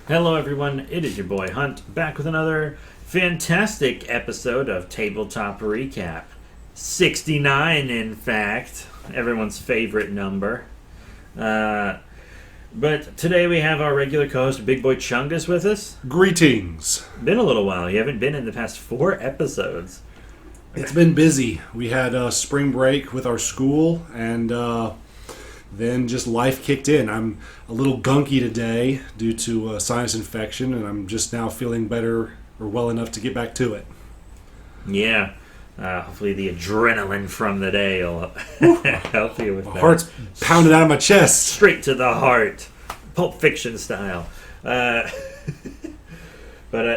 Hello, everyone. It is your boy Hunt back with another fantastic episode of Tabletop Recap. 69, in fact. Everyone's favorite number. But today we have our regular co-host, Big Boy Chungus, with us. Greetings. Been a little while. You haven't been in the past 4 episodes. It's been busy. We had spring break with our school, and then just life kicked in. I'm a little gunky today due to sinus infection, and I'm just now feeling better or well enough to get back to it. Yeah. Hopefully the adrenaline from the day will help you with My that. heart's pounding out of my chest. Straight to the heart. Pulp Fiction style. But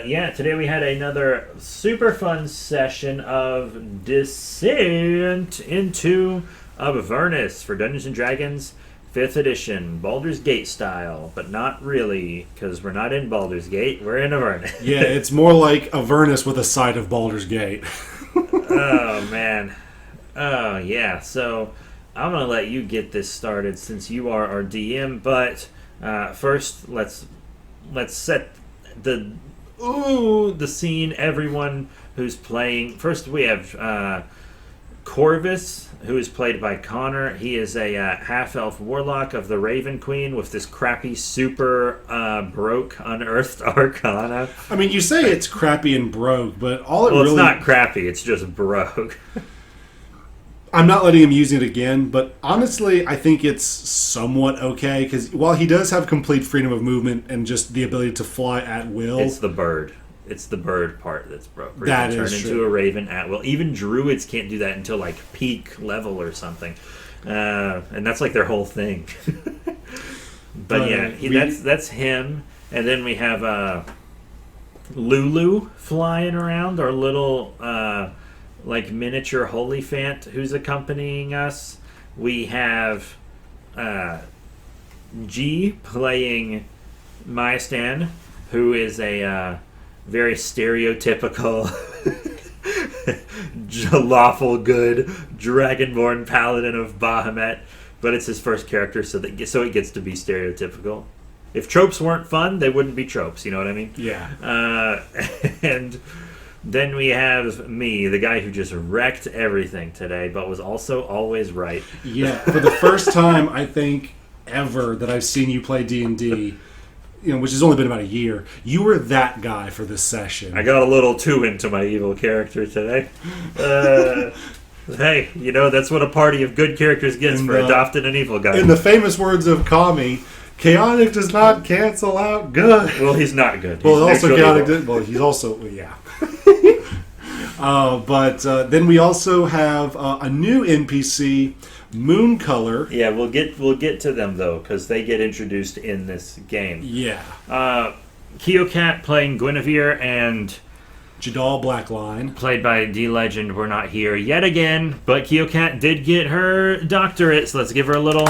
yeah, today we had another super fun session of Descent into Avernus for Dungeons & Dragons 5th edition, Baldur's Gate style, but not really, because we're not in Baldur's Gate, we're in Avernus. Yeah, it's more like Avernus with a side of Baldur's Gate. Oh, man. Oh, yeah, so I'm going to let you get this started since you are our DM, but first, let's set the scene, everyone who's playing. First, we have Corvus, who is played by Connor. He is a half-elf warlock of the Raven Queen with this crappy, super broke, unearthed arcana. I mean, you say it's crappy and broke, but all it Well, really... it's not crappy, it's just broke. I'm not letting him use it again, but honestly, I think it's somewhat okay, because while he does have complete freedom of movement and just the ability to fly at will... It's the bird. It's the bird part that's broke. Where That you can is turn true. into a raven at will. Even druids can't do that until like peak level or something, and that's like their whole thing. But yeah, that's him. And then we have Lulu flying around, our little like miniature Holyphant who's accompanying us. We have G playing Maestan, who is a very stereotypical lawful good dragonborn paladin of Bahamut, but it's his first character, so it gets to be stereotypical. If tropes weren't fun, they wouldn't be tropes, you know what I mean? Yeah. And then we have me, the guy who just wrecked everything today, but was also always right. Yeah, for the first time, I think, ever that I've seen you play D&D, which has only been about a year, you were that guy for this session. I got a little too into my evil character today. Hey, that's what a party of good characters gets for adopting an evil guy. In the famous words of Kami, chaotic does not cancel out good. Well, he's not good. Well, He's also chaotic. evil. Well, he's also yeah. But then we also have a new NPC, Mooncolor. Yeah, we'll get to them though, because they get introduced in this game. Yeah. Keocat playing Guinevere and Jadal Blackline, played by D Legend. We're not here yet again, but Keocat did get her doctorate, so let's give her a little.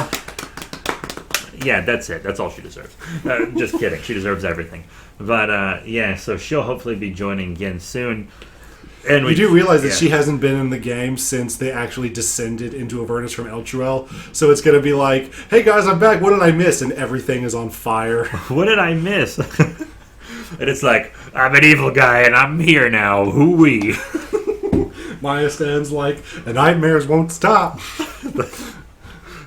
Yeah, that's it. That's all she deserves. Just kidding. She deserves everything. But yeah, so she'll hopefully be joining again soon. And we do realize that she hasn't been in the game since they actually descended into Avernus from Elturel. So it's going to be like, hey guys, I'm back. What did I miss? And everything is on fire. What did I miss? And it's like, I'm an evil guy and I'm here now. Hoo-wee. Maya stands like, the nightmares won't stop.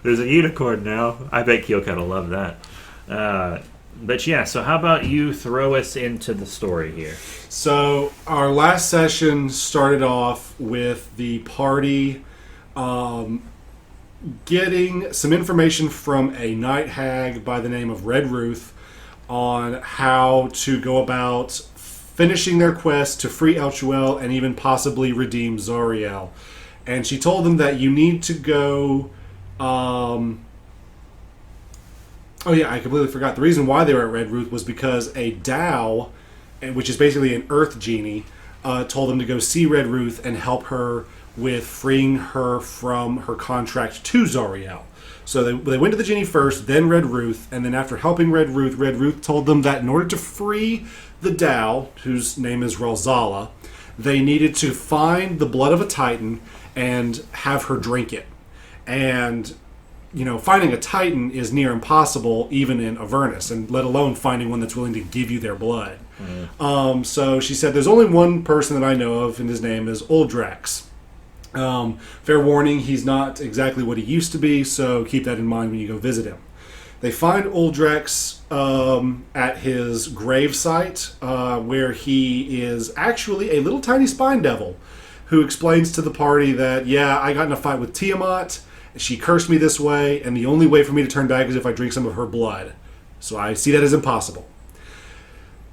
There's a unicorn now. I bet Keocat will love that. But yeah, so how about you throw us into the story here? So our last session started off with the party getting some information from a night hag by the name of Red Ruth on how to go about finishing their quest to free Elchuel and even possibly redeem Zariel. And she told them that you need to go... Oh yeah, I completely forgot. The reason why they were at Red Ruth was because a Dao, which is basically an Earth genie, told them to go see Red Ruth and help her with freeing her from her contract to Zariel. So they went to the genie first, then Red Ruth, and then after helping Red Ruth told them that in order to free the Dao, whose name is Ralzala, they needed to find the blood of a Titan and have her drink it. And finding a Titan is near impossible even in Avernus, and let alone finding one that's willing to give you their blood. So she said, there's only one person that I know of, and his name is Uldrax. Fair warning, he's not exactly what he used to be, so keep that in mind when you go visit him. They find Uldrax at his grave site, where he is actually a little tiny spine devil who explains to the party that, I got in a fight with Tiamat. She cursed me this way, and the only way for me to turn back is if I drink some of her blood. So I see that as impossible.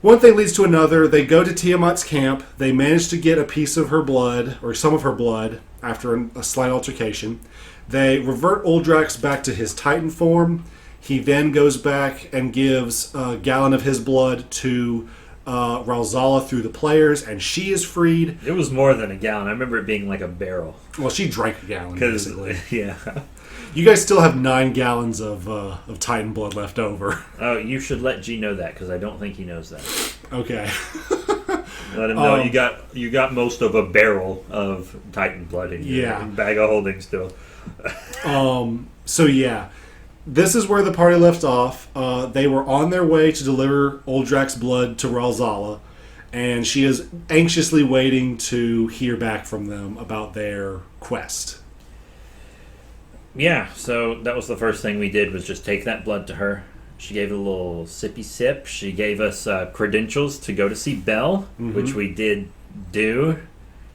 One thing leads to another. They go to Tiamat's camp. They manage to get a piece of her blood, or some of her blood, after a slight altercation. They revert Uldrax back to his Titan form. He then goes back and gives a gallon of his blood to Ralzala through the players, and she is freed. It was more than a gallon. I remember it being like a barrel. Well, she drank a gallon, basically. Yeah. You guys still have 9 gallons of Titan blood left over. Oh, you should let G know that, because I don't think he knows that. Okay. Let him know you got most of a barrel of Titan blood in your bag of holding still. This is where the party left off. They were on their way to deliver Uldrax's blood to Ralzala, and she is anxiously waiting to hear back from them about their quest. Yeah, so that was the first thing we did, was just take that blood to her. She gave a little sippy sip. She gave us credentials to go to see Belle, which we did do,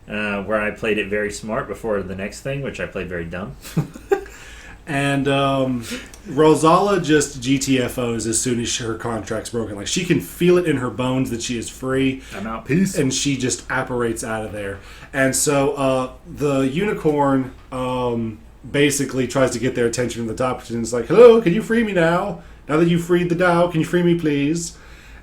where I played it very smart before the next thing, which I played very dumb. And Rosala just GTFOs as soon as her contract's broken. Like, she can feel it in her bones that she is free. I'm out, peace. And she just apparates out of there. And so the unicorn basically tries to get their attention from the top. And it's like, hello, can you free me now? Now that you've freed the Tao, can you free me, please?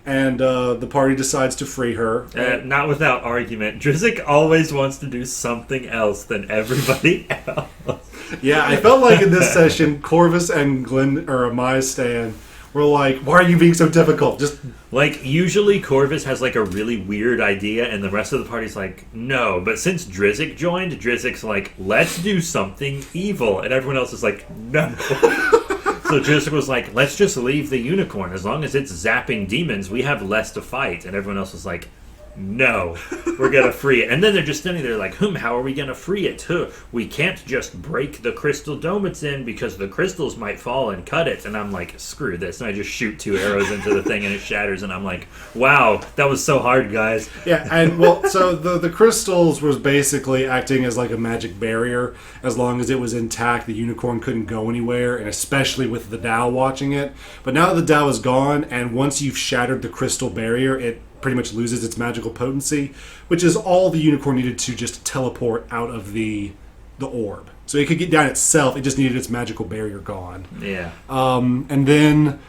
And the party decides to free her. Not without argument. Drizzt always wants to do something else than everybody else. Yeah, I felt like in this session, Corvus and Amaya Stan were like, why are you being so difficult? Just like, usually Corvus has like a really weird idea and the rest of the party's like, no. But since Drizzt joined, Drizzt's like, let's do something evil. And everyone else is like, no. So Drizzt was like, let's just leave the unicorn. As long as it's zapping demons, we have less to fight. And everyone else was like, no, we're going to free it. And then they're just standing there like, how are we going to free it? We can't just break the crystal dome it's in because the crystals might fall and cut it. And I'm like, screw this. And I just shoot 2 arrows into the thing and it shatters. And I'm like, wow, that was so hard, guys. Yeah, and well, so the crystals was basically acting as like a magic barrier. As long as it was intact, the unicorn couldn't go anywhere, and especially with the Tao watching it. But now that the Tao is gone, and once you've shattered the crystal barrier, it pretty much loses its magical potency, which is all the unicorn needed to just teleport out of the orb. So it could get down itself, it just needed its magical barrier gone. Yeah. And then,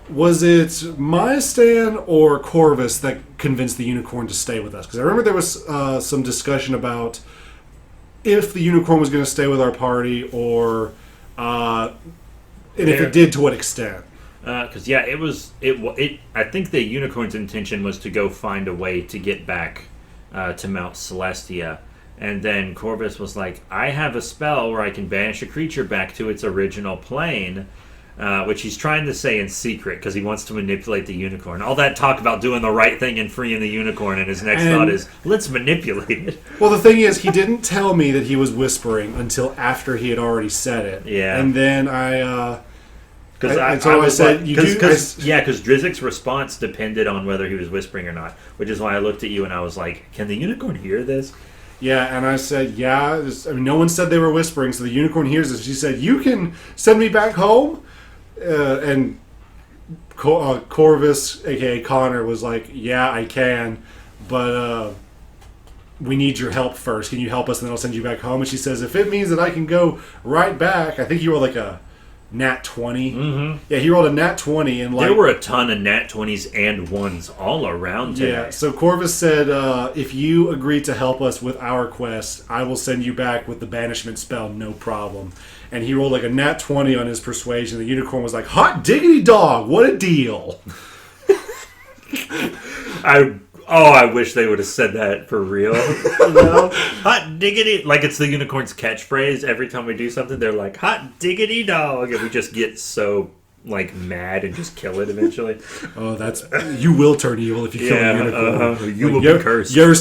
was it Maestan or Corvus that convinced the unicorn to stay with us? Because I remember there was some discussion about if the unicorn was going to stay with our party, or and if it did, to what extent. Because I think the unicorn's intention was to go find a way to get back to Mount Celestia, and then Corvus was like, I have a spell where I can banish a creature back to its original plane, which he's trying to say in secret because he wants to manipulate the unicorn. All that talk about doing the right thing and freeing the unicorn, and his next thought is, let's manipulate it. Well, the thing is, he didn't tell me that he was whispering until after he had already said it. Yeah. And then I Because said, because Drizzt's response depended on whether he was whispering or not, which is why I looked at you and I was like, can the unicorn hear this? Yeah, and I said, no one said they were whispering, so the unicorn hears this. She said, you can send me back home? And Corvus, a.k.a. Connor, was like, yeah, I can, but we need your help first. Can you help us, and then I'll send you back home? And she says, if it means that I can go right back, I think you were like a Nat 20. Mm-hmm. Yeah, he rolled a Nat 20. And there were a ton of Nat 20s and 1s all around today. Yeah, so Corvus said, if you agree to help us with our quest, I will send you back with the banishment spell, no problem. And he rolled like a Nat 20 on his persuasion. The unicorn was like, hot diggity dog, what a deal. Oh, I wish they would have said that for real. Hot diggity. Like it's the unicorn's catchphrase. Every time we do something, they're like, hot diggity dog. And we just get so, like, mad and just kill it eventually. Oh, you will turn evil if you kill a unicorn. You will be cursed. You ever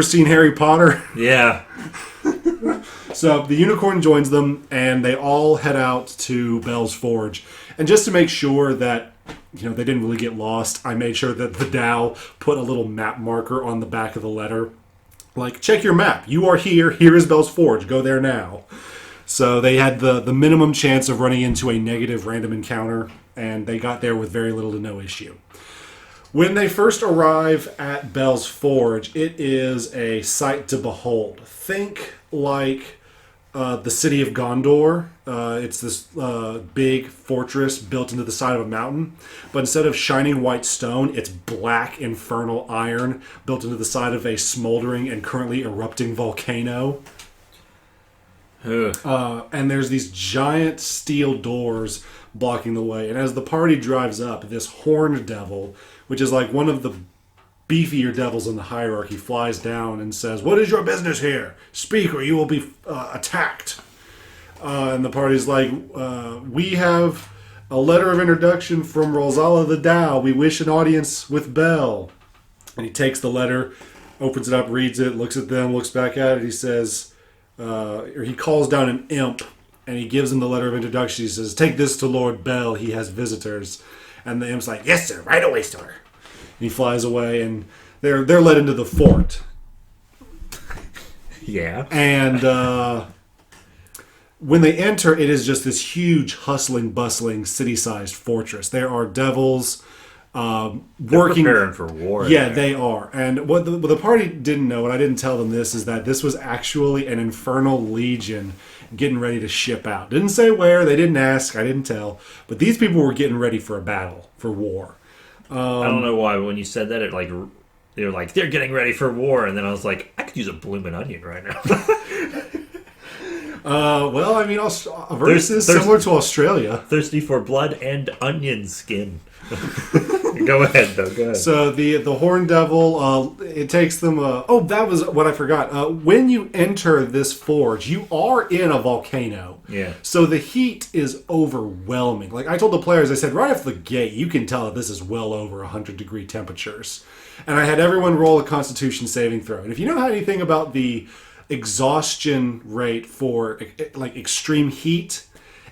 seen Harry Potter? Yeah. So the unicorn joins them, and they all head out to Bell's Forge. And just to make sure that they didn't really get lost, I made sure that the Dow put a little map marker on the back of the letter. Like, check your map. You are here. Here is Bell's Forge. Go there now. So they had the minimum chance of running into a negative random encounter, and they got there with very little to no issue. When they first arrive at Bell's Forge, it is a sight to behold. Think like the city of Gondor. It's this big fortress built into the side of a mountain. But instead of shining white stone, it's black infernal iron built into the side of a smoldering and currently erupting volcano. And there's these giant steel doors blocking the way. And as the party drives up, this horned devil, which is like one of the beefier devils in the hierarchy, flies down and says, "What is your business here? Speak or you will be attacked." And the party's like, "We have a letter of introduction from Rosala the Dow. We wish an audience with Bell." And he takes the letter, opens it up, reads it, looks at them, looks back at it. He says, or he calls down an imp, and he gives him the letter of introduction. He says, "Take this to Lord Bell. He has visitors." And the imp's like, "Yes, sir. Right away, sir." He flies away, and they're led into the fort. Yeah. And when they enter, it is just this huge, hustling, bustling, city-sized fortress. There are devils working. Preparing for war. Yeah, they are. And what the party didn't know, and I didn't tell them this, is that this was actually an infernal legion getting ready to ship out. Didn't say where. They didn't ask. I didn't tell. But these people were getting ready for a battle, for war. I don't know why, but when you said that, they were like, they're getting ready for war, and then I was like, I could use a bloomin' onion right now. Well, I mean, Avernus is similar to Australia. Thirsty for blood and onion skin. Go ahead, though. Go ahead. So the Horned Devil, it takes them... that was what I forgot. When you enter this forge, you are in a volcano. Yeah. So the heat is overwhelming. Like I told the players, I said, right off the gate, you can tell that this is well over 100-degree temperatures. And I had everyone roll a Constitution saving throw. And if you know anything about the exhaustion rate for like extreme heat,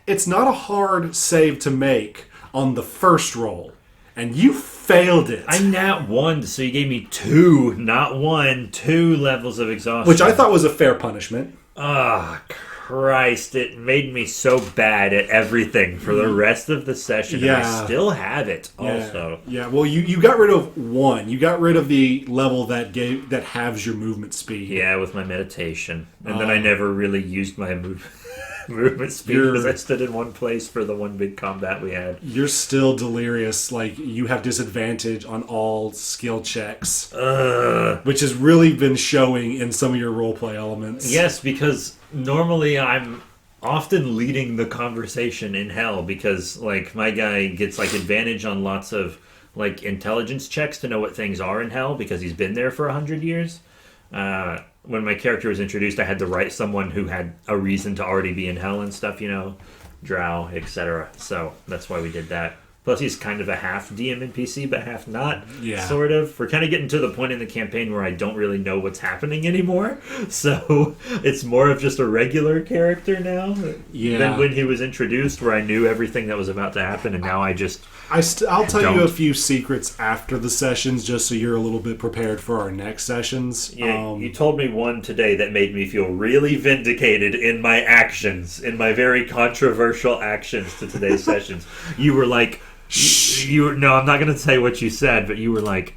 it's not a hard save to make on the first roll, and you failed it. I nat 1, so you gave me 2, not 1, 2 levels of exhaustion, which I thought was a fair punishment. Ah, Christ! It made me so bad at everything for the rest of the session. Yeah, and I still have it. Also, yeah. Well, you got rid of 1. You got rid of the level that halves your movement speed. Yeah, with my meditation, and then I never really used my movement speed because I stood in one place for the one big combat we had. You're still delirious. Like, you have disadvantage on all skill checks, which has really been showing in some of your roleplay elements. Yes, because normally I'm often leading the conversation in hell because, like, my guy gets, like, advantage on lots of, like, intelligence checks to know what things are in hell because he's been there for 100 years. When my character was introduced, I had to write someone who had a reason to already be in hell and stuff, drow, etc. So that's why we did that. Plus, he's kind of a half DM NPC, but half not, sort of. We're kind of getting to the point in the campaign where I don't really know what's happening anymore. So it's more of just a regular character now than when he was introduced, where I knew everything that was about to happen, and now I just... I'll tell you a few secrets after the sessions, just so you're a little bit prepared for our next sessions. Yeah, you told me one today that made me feel really vindicated in my actions, in my very controversial actions to today's sessions. You were like... No, I'm not going to say what you said, but you were like,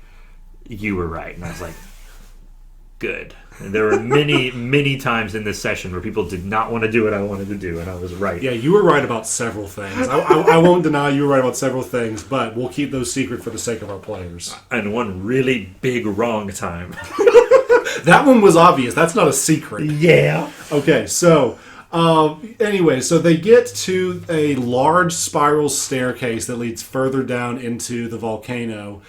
you were right. And I was like, good. And there were many, many times in this session where people did not want to do what I wanted to do, and I was right. Yeah, you were right about several things. I won't deny you were right about several things, but we'll keep those secret for the sake of our players. And one really big wrong time. That one was obvious. That's not a secret. Yeah. Okay, so... anyway, so they get to a large spiral staircase that leads further down into the volcano.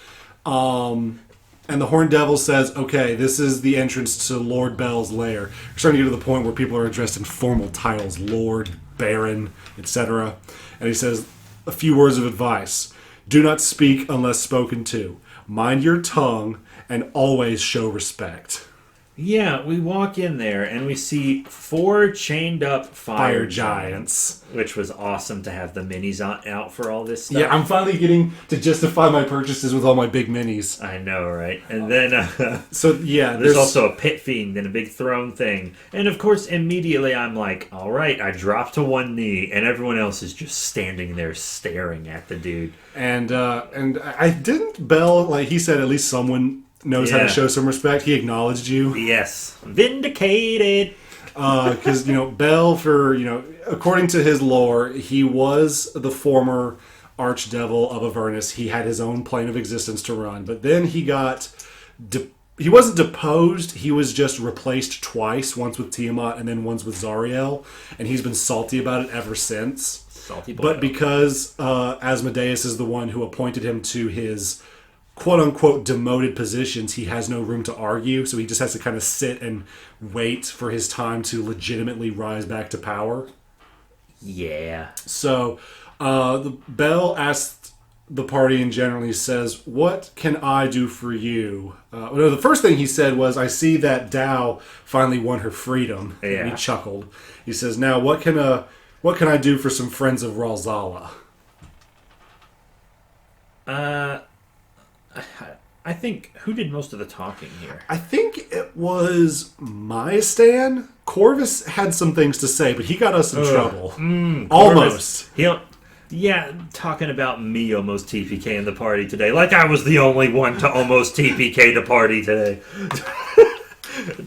And the Horned Devil says, okay, this is the entrance to Lord Bell's lair. We're starting to get to the point where people are addressed in formal titles, Lord, Baron, etc. And he says a few words of advice. Do not speak unless spoken to. Mind your tongue and always show respect. Yeah, we walk in there and we see 4 chained up fire giants. Which was awesome to have the minis out for all this stuff. Yeah, I'm finally getting to justify my purchases with all my big minis. I know, right? And then... so, yeah. There's also a pit fiend and a big throne thing. And, of course, immediately I'm like, all right, I drop to one knee, and everyone else is just standing there staring at the dude. And I didn't Bell, like he said, at least someone knows how to show some respect. He acknowledged you. Yes. Vindicated. Because, Bell, according to his lore, he was the former archdevil of Avernus. He had his own plane of existence to run. But then he got... he wasn't deposed. He was just replaced twice. Once with Tiamat and then once with Zariel. And he's been salty about it ever since. Salty boy. But because Asmodeus is the one who appointed him to his quote-unquote demoted positions, he has no room to argue, so he just has to kind of sit and wait for his time to legitimately rise back to power. Yeah. So, the Bell asked the party in general, he says, what can I do for you? The first thing he said was, I see that Dow finally won her freedom. Yeah. And he chuckled. He says, now, what can I do for some friends of Ralzala? I think, who did most of the talking here? I think it was Myastan. Corvus had some things to say, but he got us in trouble. Almost. Talking about me almost TPK in the party today. Like I was the only one to almost TPK the party today.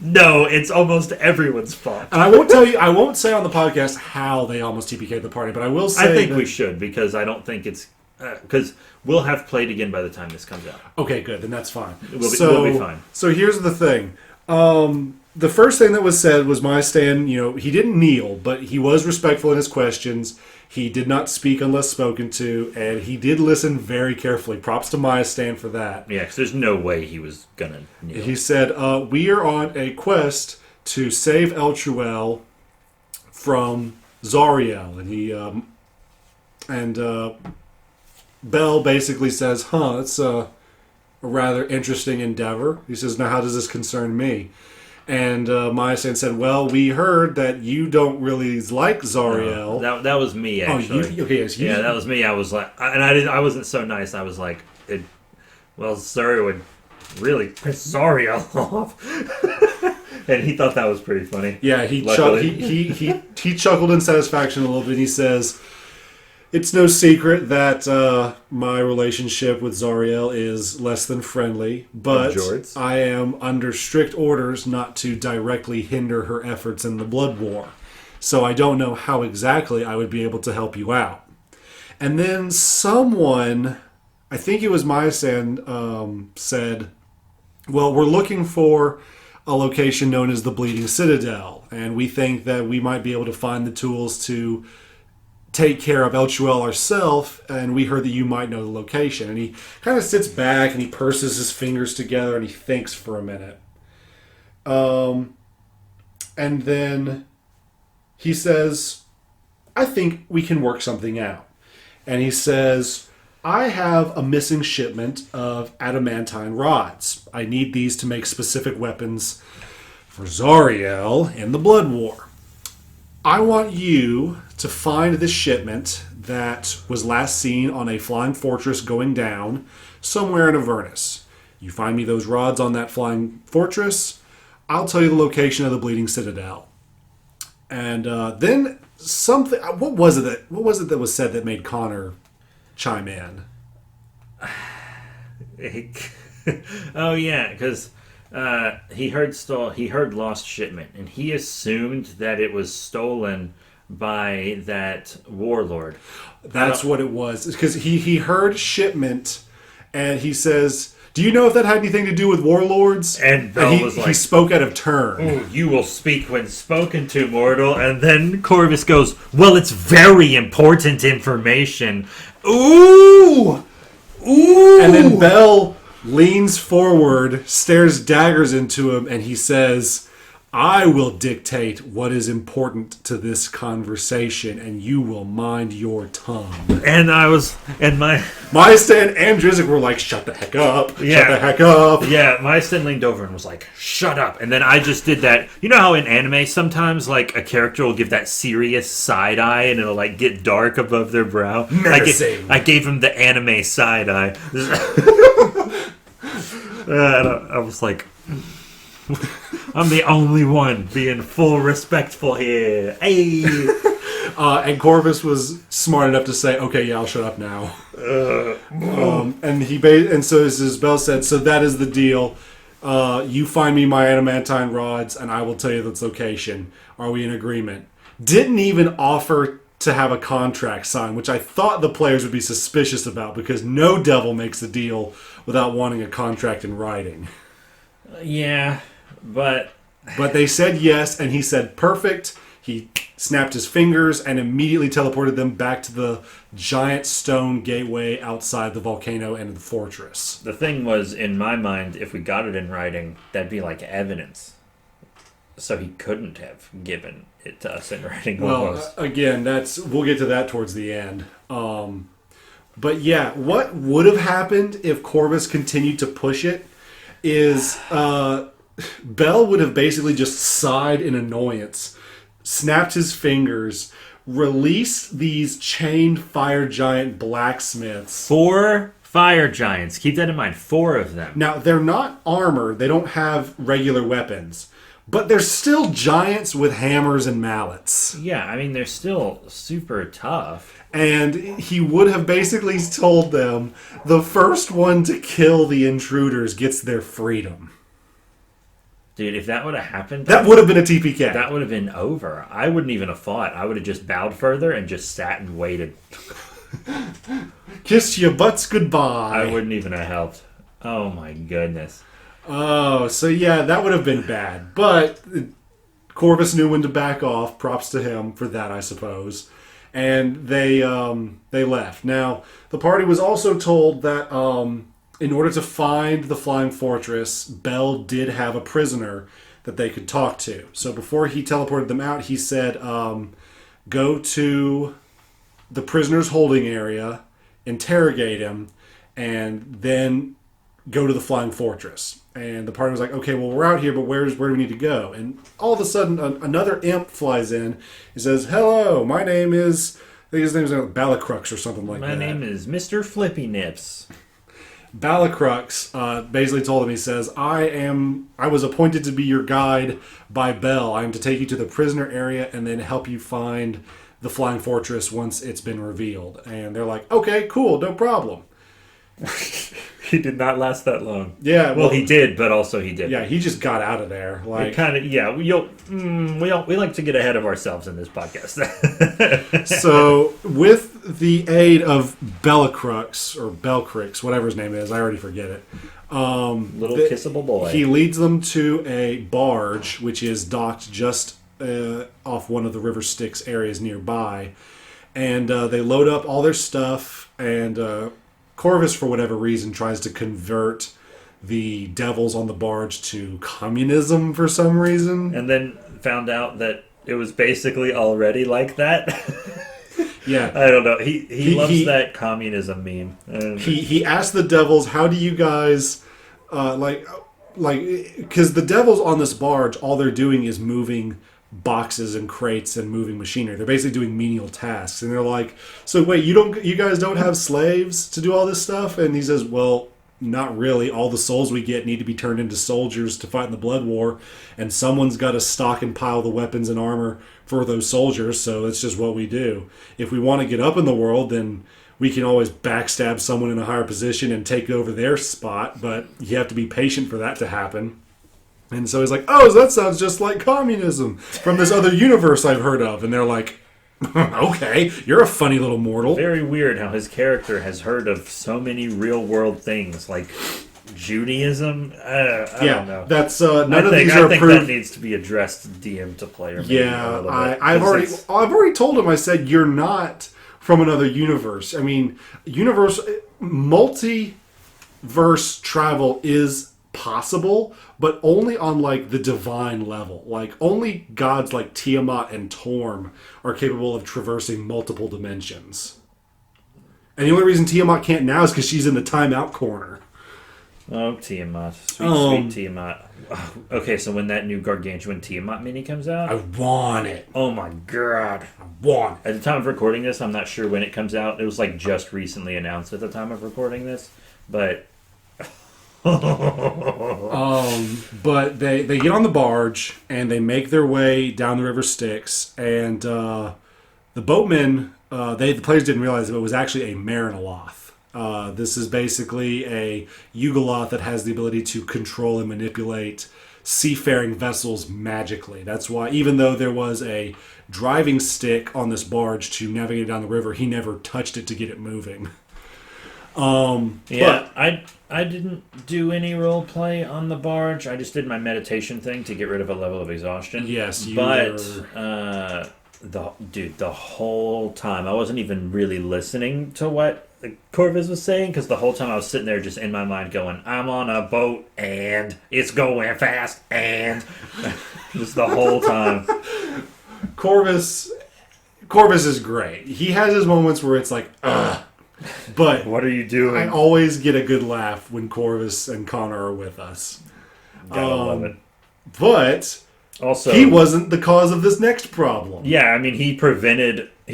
No, it's almost everyone's fault. And I won't say on the podcast how they almost TPK'd the party, but I will say I think we should, because I don't think it's... Because we'll have played again by the time this comes out. Okay, good. Then that's fine. We'll be fine. So here's the thing. The first thing that was said was Myastan, he didn't kneel, but he was respectful in his questions. He did not speak unless spoken to, and he did listen very carefully. Props to Myastan for that. Yeah, because there's no way he was going to kneel. He said, we are on a quest to save Eltruel from Zariel. And Bell basically says, it's a rather interesting endeavor. He says, now how does this concern me? And Myastan said, well, we heard that you don't really like Zariel. That was me, actually. Okay, yes. Yeah, that was me. I was like... I wasn't so nice. I was like... Zariel would really piss Zariel off. And he thought that was pretty funny. Yeah, he chuckled in satisfaction a little bit, and he says... It's no secret that my relationship with Zariel is less than friendly, but I am under strict orders not to directly hinder her efforts in the Blood War. So I don't know how exactly I would be able to help you out. And then someone, I think it was Myastan, said, well, we're looking for a location known as the Bleeding Citadel, and we think that we might be able to find the tools to take care of Eltruel ourselves, and we heard that you might know the location. And he kind of sits back and he purses his fingers together and he thinks for a minute. And then he says, I think we can work something out. And he says, I have a missing shipment of adamantine rods. I need these to make specific weapons for Zariel in the Blood War. I want you to find this shipment that was last seen on a flying fortress going down somewhere in Avernus. You find me those rods on that flying fortress, I'll tell you the location of the Bleeding Citadel. And then something... What was it that was said that made Connor chime in? Oh, yeah, because... he heard lost shipment, and he assumed that it was stolen by that warlord. That's what it was, because he heard shipment, and he says, "Do you know if that had anything to do with warlords?" And Bell was like, he spoke out of turn. "Oh, you will speak when spoken to, mortal." And then Corvus goes, "Well, it's very important information." Ooh. And then Bell leans forward, stares daggers into him, and he says, I will dictate what is important to this conversation, and you will mind your tongue. Maestan and Drizzt were like, shut the heck up. Yeah. Shut the heck up. Yeah, Maestan leaned over and was like, shut up. And then I just did that. You know how in anime sometimes like a character will give that serious side eye and it'll like get dark above their brow? I gave him the anime side eye. I was like... I'm the only one being full respectful here. Hey. And Corvus was smart enough to say, "Okay, yeah, I'll shut up now." And so as Bell said, "So that is the deal. You find me my adamantine rods, and I will tell you its location. Are we in agreement?" Didn't even offer to have a contract signed, which I thought the players would be suspicious about because no devil makes a deal without wanting a contract in writing. Yeah. But they said yes, and he said perfect. He snapped his fingers and immediately teleported them back to the giant stone gateway outside the volcano and the fortress. The thing was, in my mind, if we got it in writing, that'd be like evidence. So he couldn't have given it to us in writing. Well, again, we'll get to that towards the end. But yeah, what would have happened if Corvus continued to push it is... Bell would have basically just sighed in annoyance, snapped his fingers, released these chained fire giant blacksmiths. 4 fire giants. Keep that in mind. 4 of them. Now, they're not armored. They don't have regular weapons. But they're still giants with hammers and mallets. Yeah, I mean, they're still super tough. And he would have basically told them, the first one to kill the intruders gets their freedom. Dude, if that would have happened... That would have been a TPK. That would have been over. I wouldn't even have fought. I would have just bowed further and just sat and waited. Kiss your butts goodbye. I wouldn't even have helped. Oh my goodness. Oh, so yeah, that would have been bad. But Corvus knew when to back off. Props to him for that, I suppose. And they left. Now, the party was also told that... in order to find the Flying Fortress, Bell did have a prisoner that they could talk to. So before he teleported them out, he said, go to the prisoner's holding area, interrogate him, and then go to the Flying Fortress. And the party was like, okay, well, we're out here, but where do we need to go? And all of a sudden, another imp flies in. He says, hello, my name is... I think his name is Balacrux or something like that. My name is Mr. Flippy Nips. Balacrux basically told him, he says, I was appointed to be your guide by Bell. I am to take you to the prisoner area and then help you find the Flying Fortress once it's been revealed. And they're like, okay, cool, no problem. He did not last that long. Yeah, well, he did, but also he didn't. Yeah, he just got out of there. Like, kind of, yeah. We like to get ahead of ourselves in this podcast. So, with the aid of Belacrux or Belcrix, whatever his name is, I already forget it. Little kissable boy. He leads them to a barge, which is docked just off one of the River Styx areas nearby, and they load up all their stuff and. Corvus, for whatever reason, tries to convert the devils on the barge to communism for some reason. And then found out that it was basically already like that. Yeah. I don't know. He loves that communism meme. He asked the devils, how do you guys... because the devils on this barge, all they're doing is moving boxes and crates and moving machinery. They're basically doing menial tasks, and they're like, so wait, you guys don't have slaves to do all this stuff? And he says, well, not really. All the souls we get need to be turned into soldiers to fight in the blood war, and someone's got to stock and pile the weapons and armor for those soldiers, so it's just what we do. If we want to get up in the world, then we can always backstab someone in a higher position and take over their spot, but you have to be patient for that to happen. And so he's like, oh, so that sounds just like communism from this other universe I've heard of. And they're like, okay, you're a funny little mortal. Very weird how his character has heard of so many real-world things, like Judaism. I don't know. That's none of these are I think approved. that needs to be addressed DM to player. Yeah, I've already told him. I said, you're not from another universe. I mean, verse travel is possible, but only on like the divine level. Like only gods like Tiamat and Torm are capable of traversing multiple dimensions. And the only reason Tiamat can't now is because she's in the timeout corner. Oh, Tiamat. Sweet Tiamat. Okay, so when that new Gargantuan Tiamat mini comes out... I want it. Oh my god. I want it. At the time of recording this, I'm not sure when it comes out. It was like just recently announced at the time of recording this. But... But they get on the barge, and they make their way down the river Styx, and the boatmen, the players didn't realize it was actually a Marinoloth. This is basically a Yugoloth that has the ability to control and manipulate seafaring vessels magically. That's why, even though there was a driving stick on this barge to navigate down the river, he never touched it to get it moving. I didn't do any role play on the barge. I just did my meditation thing to get rid of a level of exhaustion. Yes, the whole time I wasn't even really listening to what Corvus was saying, because the whole time I was sitting there just in my mind going, I'm on a boat and it's going fast, and just the whole time. Corvus is great. He has his moments where it's like, ugh. But what are you doing? I always get a good laugh when Corvus and Connor are with us. Gotta love it. But also, he wasn't the cause of this next problem. Yeah, I mean, he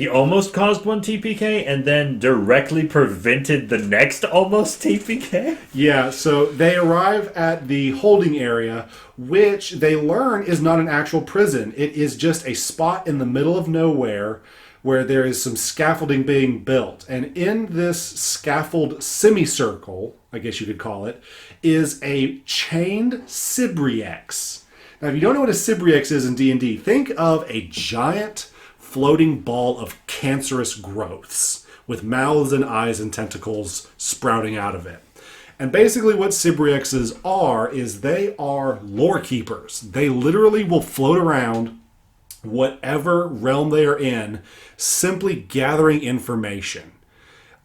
almost caused one TPK and then directly prevented the next almost TPK. Yeah, so they arrive at the holding area, which they learn is not an actual prison. It is just a spot in the middle of nowhere where there is some scaffolding being built. And in this scaffold semicircle, I guess you could call it, is a chained Sibriax. Now, if you don't know what a Sibriax is in D&D, think of a giant floating ball of cancerous growths with mouths and eyes and tentacles sprouting out of it. And basically what Sibriaxes are is they are lore keepers. They literally will float around whatever realm they are in, simply gathering information.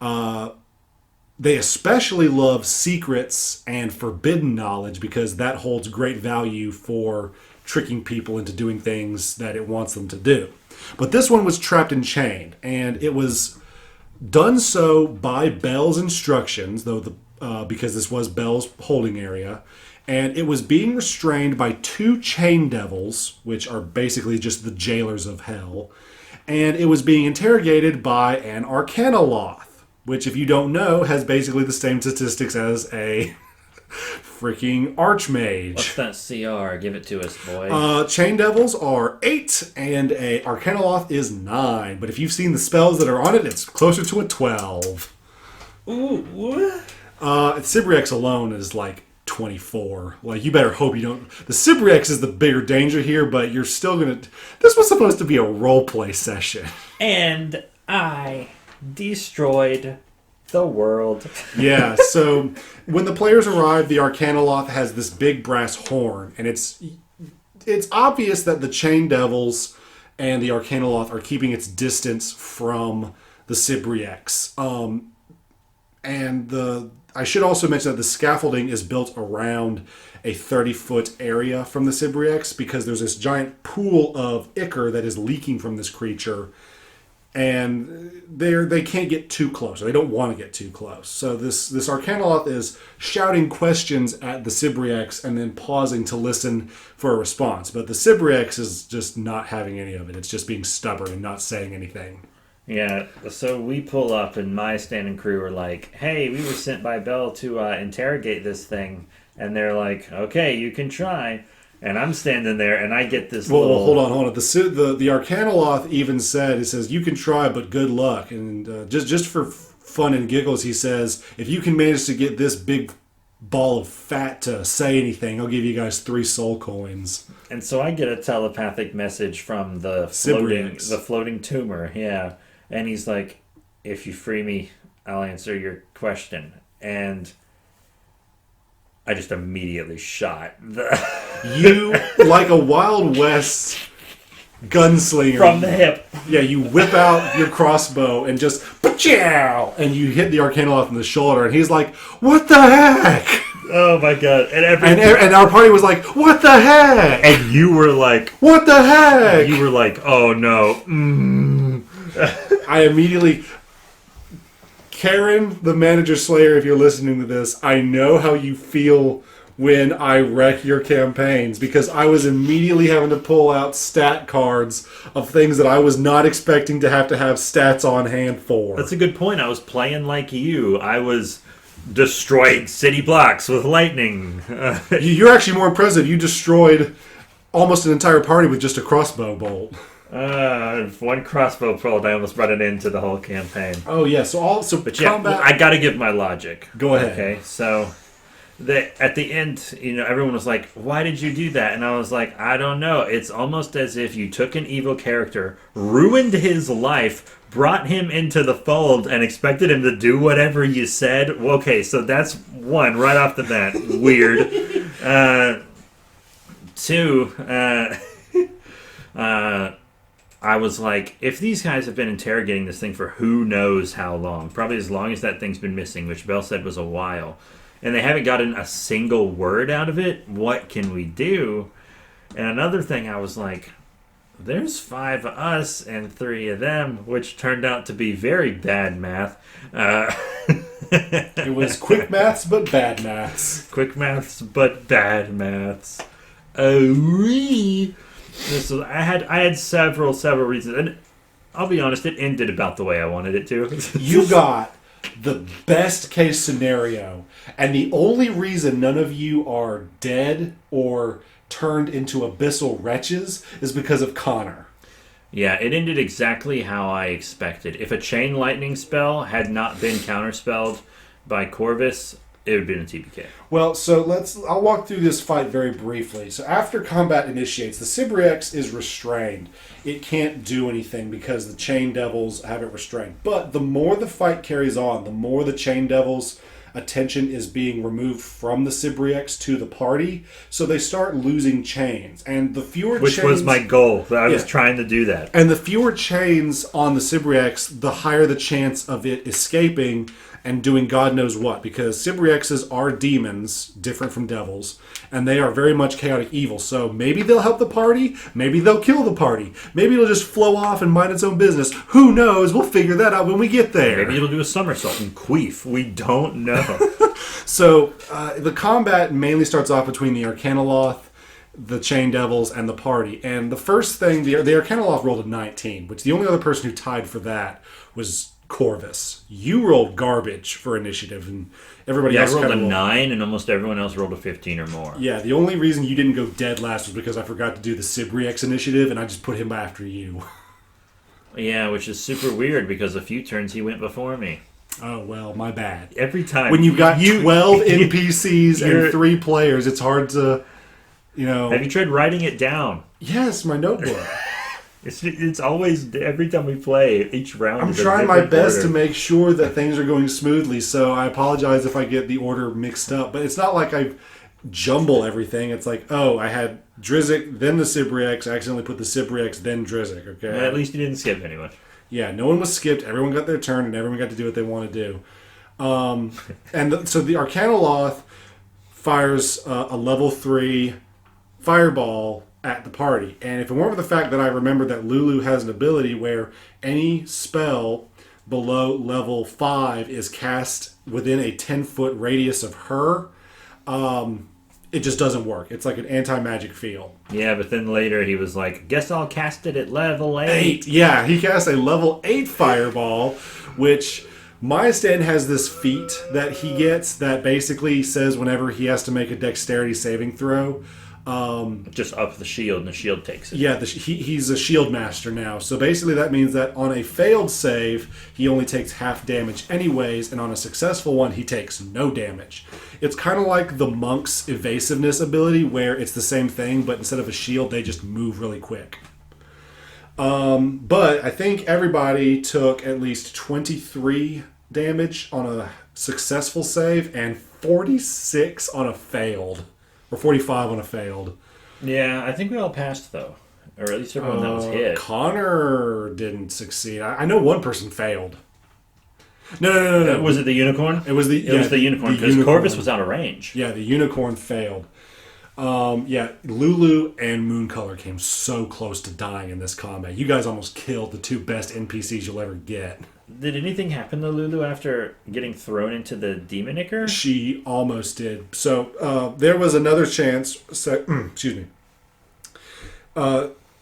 They especially love secrets and forbidden knowledge because that holds great value for tricking people into doing things that it wants them to do. But this one was trapped and chained, and it was done so by Bel's instructions, because this was Bel's holding area. And it was being restrained by 2 chain devils, which are basically just the jailers of hell. And it was being interrogated by an Arcanoloth, which, if you don't know, has basically the same statistics as a freaking Archmage. What's that CR? Give it to us, boy. Chain devils are 8, and a Arcanoloth is 9. But if you've seen the spells that are on it, it's closer to a 12. Ooh, what? Sibriax alone is like 24. Like, you better hope you don't... The Sibriax is the bigger danger here, but you're still gonna... This was supposed to be a roleplay session. And I destroyed the world. Yeah, so when the players arrive, the Arcanoloth has this big brass horn, and it's obvious that the Chain Devils and the Arcanoloth are keeping its distance from the Sibriax. I should also mention that the scaffolding is built around a 30-foot area from the Sibriax because there's this giant pool of ichor that is leaking from this creature, and they can't get too close, or they don't want to get too close. So this Arcanoloth is shouting questions at the Sibriax and then pausing to listen for a response. But the Sibriax is just not having any of it. It's just being stubborn and not saying anything. Yeah, so we pull up, and my standing crew are like, hey, we were sent by Bell to interrogate this thing. And they're like, okay, you can try. And I'm standing there, and I get this little... Hold on. The Arcanoloth even said, it says, you can try, but good luck. And just for fun and giggles, he says, if you can manage to get this big ball of fat to say anything, I'll give you guys 3 soul coins. And so I get a telepathic message from the floating tumor, yeah. And he's like, if you free me, I'll answer your question. And I just immediately shot. You, like a Wild West gunslinger. From the hip. Yeah, you whip out your crossbow and just pa-chow, and you hit the Arcanoloth in the shoulder, and he's like, "What the heck?" Oh my god! And our party was like, "What the heck?" And you were like, "What the heck?" You were like, "Oh no!" I immediately, Karen, the manager slayer, if you're listening to this, I know how you feel when I wreck your campaigns, because I was immediately having to pull out stat cards of things that I was not expecting to have stats on hand for. That's a good point. I was playing like you. I was destroying city blocks with lightning. You're actually more impressive. You destroyed almost an entire party with just a crossbow bolt. One crossbow bolt, I almost brought it into the whole campaign. Oh yeah, but combat. I got to give my logic. Go ahead. Okay, so at the end, everyone was like, "Why did you do that?" And I was like, "I don't know. It's almost as if you took an evil character, ruined his life, brought him into the fold, and expected him to do whatever you said." Okay, so that's one right off the bat. Weird. Two. I was like, if these guys have been interrogating this thing for who knows how long, probably as long as that thing's been missing, which Bell said was a while, and they haven't gotten a single word out of it, what can we do? And another thing, I was like, there's 5 of us and 3 of them, which turned out to be very bad math. It was quick maths, but bad maths. Quick maths, but bad maths. Oh, I had several reasons, and I'll be honest, it ended about the way I wanted it to. You got the best case scenario, and the only reason none of you are dead or turned into abyssal wretches is because of Connor. Yeah, it ended exactly how I expected. If a chain lightning spell had not been counterspelled by Corvus, it would have been a TPK. Well, so I'll walk through this fight very briefly. So after combat initiates, the Sibriax is restrained. It can't do anything because the Chain Devils have it restrained. But the more the fight carries on, the more the Chain Devils' attention is being removed from the Sibriax to the party. So they start losing chains. And the fewer Which chains... was my goal. I was trying to do that. And the fewer chains on the Sibriax, the higher the chance of it escaping and doing God knows what, because Sibriaxes are demons, different from devils, and they are very much chaotic evil. So maybe they'll help the party, maybe they'll kill the party, maybe it'll just flow off and mind its own business. Who knows? We'll figure that out when we get there. Maybe it'll do a somersault and queef. We don't know. So the combat mainly starts off between the Arcanoloth, the Chain Devils, and the party. And the first thing, the Arcanoloth rolled a 19, which the only other person who tied for that was Corvus. You rolled garbage for initiative, and everybody else rolled a 9, and almost everyone else rolled a 15 or more. Yeah, the only reason you didn't go dead last was because I forgot to do the Sibriax initiative, and I just put him after you. Yeah, which is super weird, because a few turns he went before me. Oh, well, my bad. Every time. When you've got 12 NPCs and 3 players, it's hard to, Have you tried writing it down? Yes, my notebook. It's always, every time we play, each round I'm is a trying my best order. to make sure that things are going smoothly, so I apologize if I get the order mixed up. But it's not like I jumble everything. It's like, oh, I had Drizzt, then the Sibriax, I accidentally put the Sibriax, then Drizzt, okay? Well, at least you didn't skip anyone. Yeah, no one was skipped. Everyone got their turn, and everyone got to do what they want to do. So the Arcanoloth fires a level 3 fireball at the party. And if it weren't for the fact that I remembered that Lulu has an ability where any spell below level 5 is cast within a 10-foot radius of her, it just doesn't work. It's like an anti-magic field. Yeah, but then later he was like, guess I'll cast it at level 8. Yeah, he cast a level 8 fireball, which Mayastand has this feat that he gets that basically says whenever he has to make a dexterity saving throw, just up the shield, and the shield takes it. Yeah, he's a shield master now. So basically that means that on a failed save, he only takes half damage anyways, and on a successful one, he takes no damage. It's kind of like the monk's evasiveness ability, where it's the same thing, but instead of a shield, they just move really quick. But I think everybody took at least 23 damage on a successful save, and 46 on a failed. Or 45 on a failed. Yeah, I think we all passed, though. or at least everyone that was hit. Connor didn't succeed. I know one person failed. No. Was it the unicorn? It was the unicorn because Corvus was out of range. Yeah, the unicorn failed. Lulu and Mooncolor came so close to dying in this combat. You guys almost killed the two best NPCs you'll ever get. Did anything happen to Lulu after getting thrown into the demon ichor? She almost did. So there was another chance. Excuse me.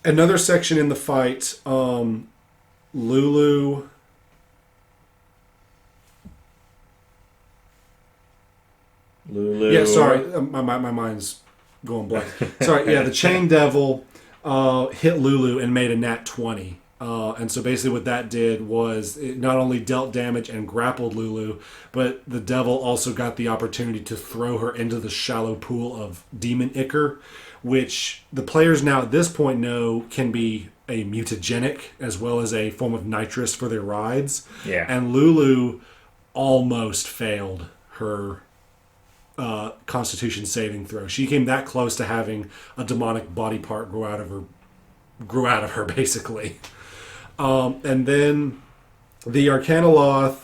Another section in the fight. Lulu. Yeah, sorry. My mind's going blank. Sorry. Yeah, the Chain Devil hit Lulu and made a nat 20. And so basically what that did was it not only dealt damage and grappled Lulu, but the devil also got the opportunity to throw her into the shallow pool of demon ichor, which the players now at this point know can be a mutagenic as well as a form of nitrous for their rides. Yeah. And Lulu almost failed her Constitution saving throw. She came that close to having a demonic body part grew out of her basically. And then the Arcanoloth,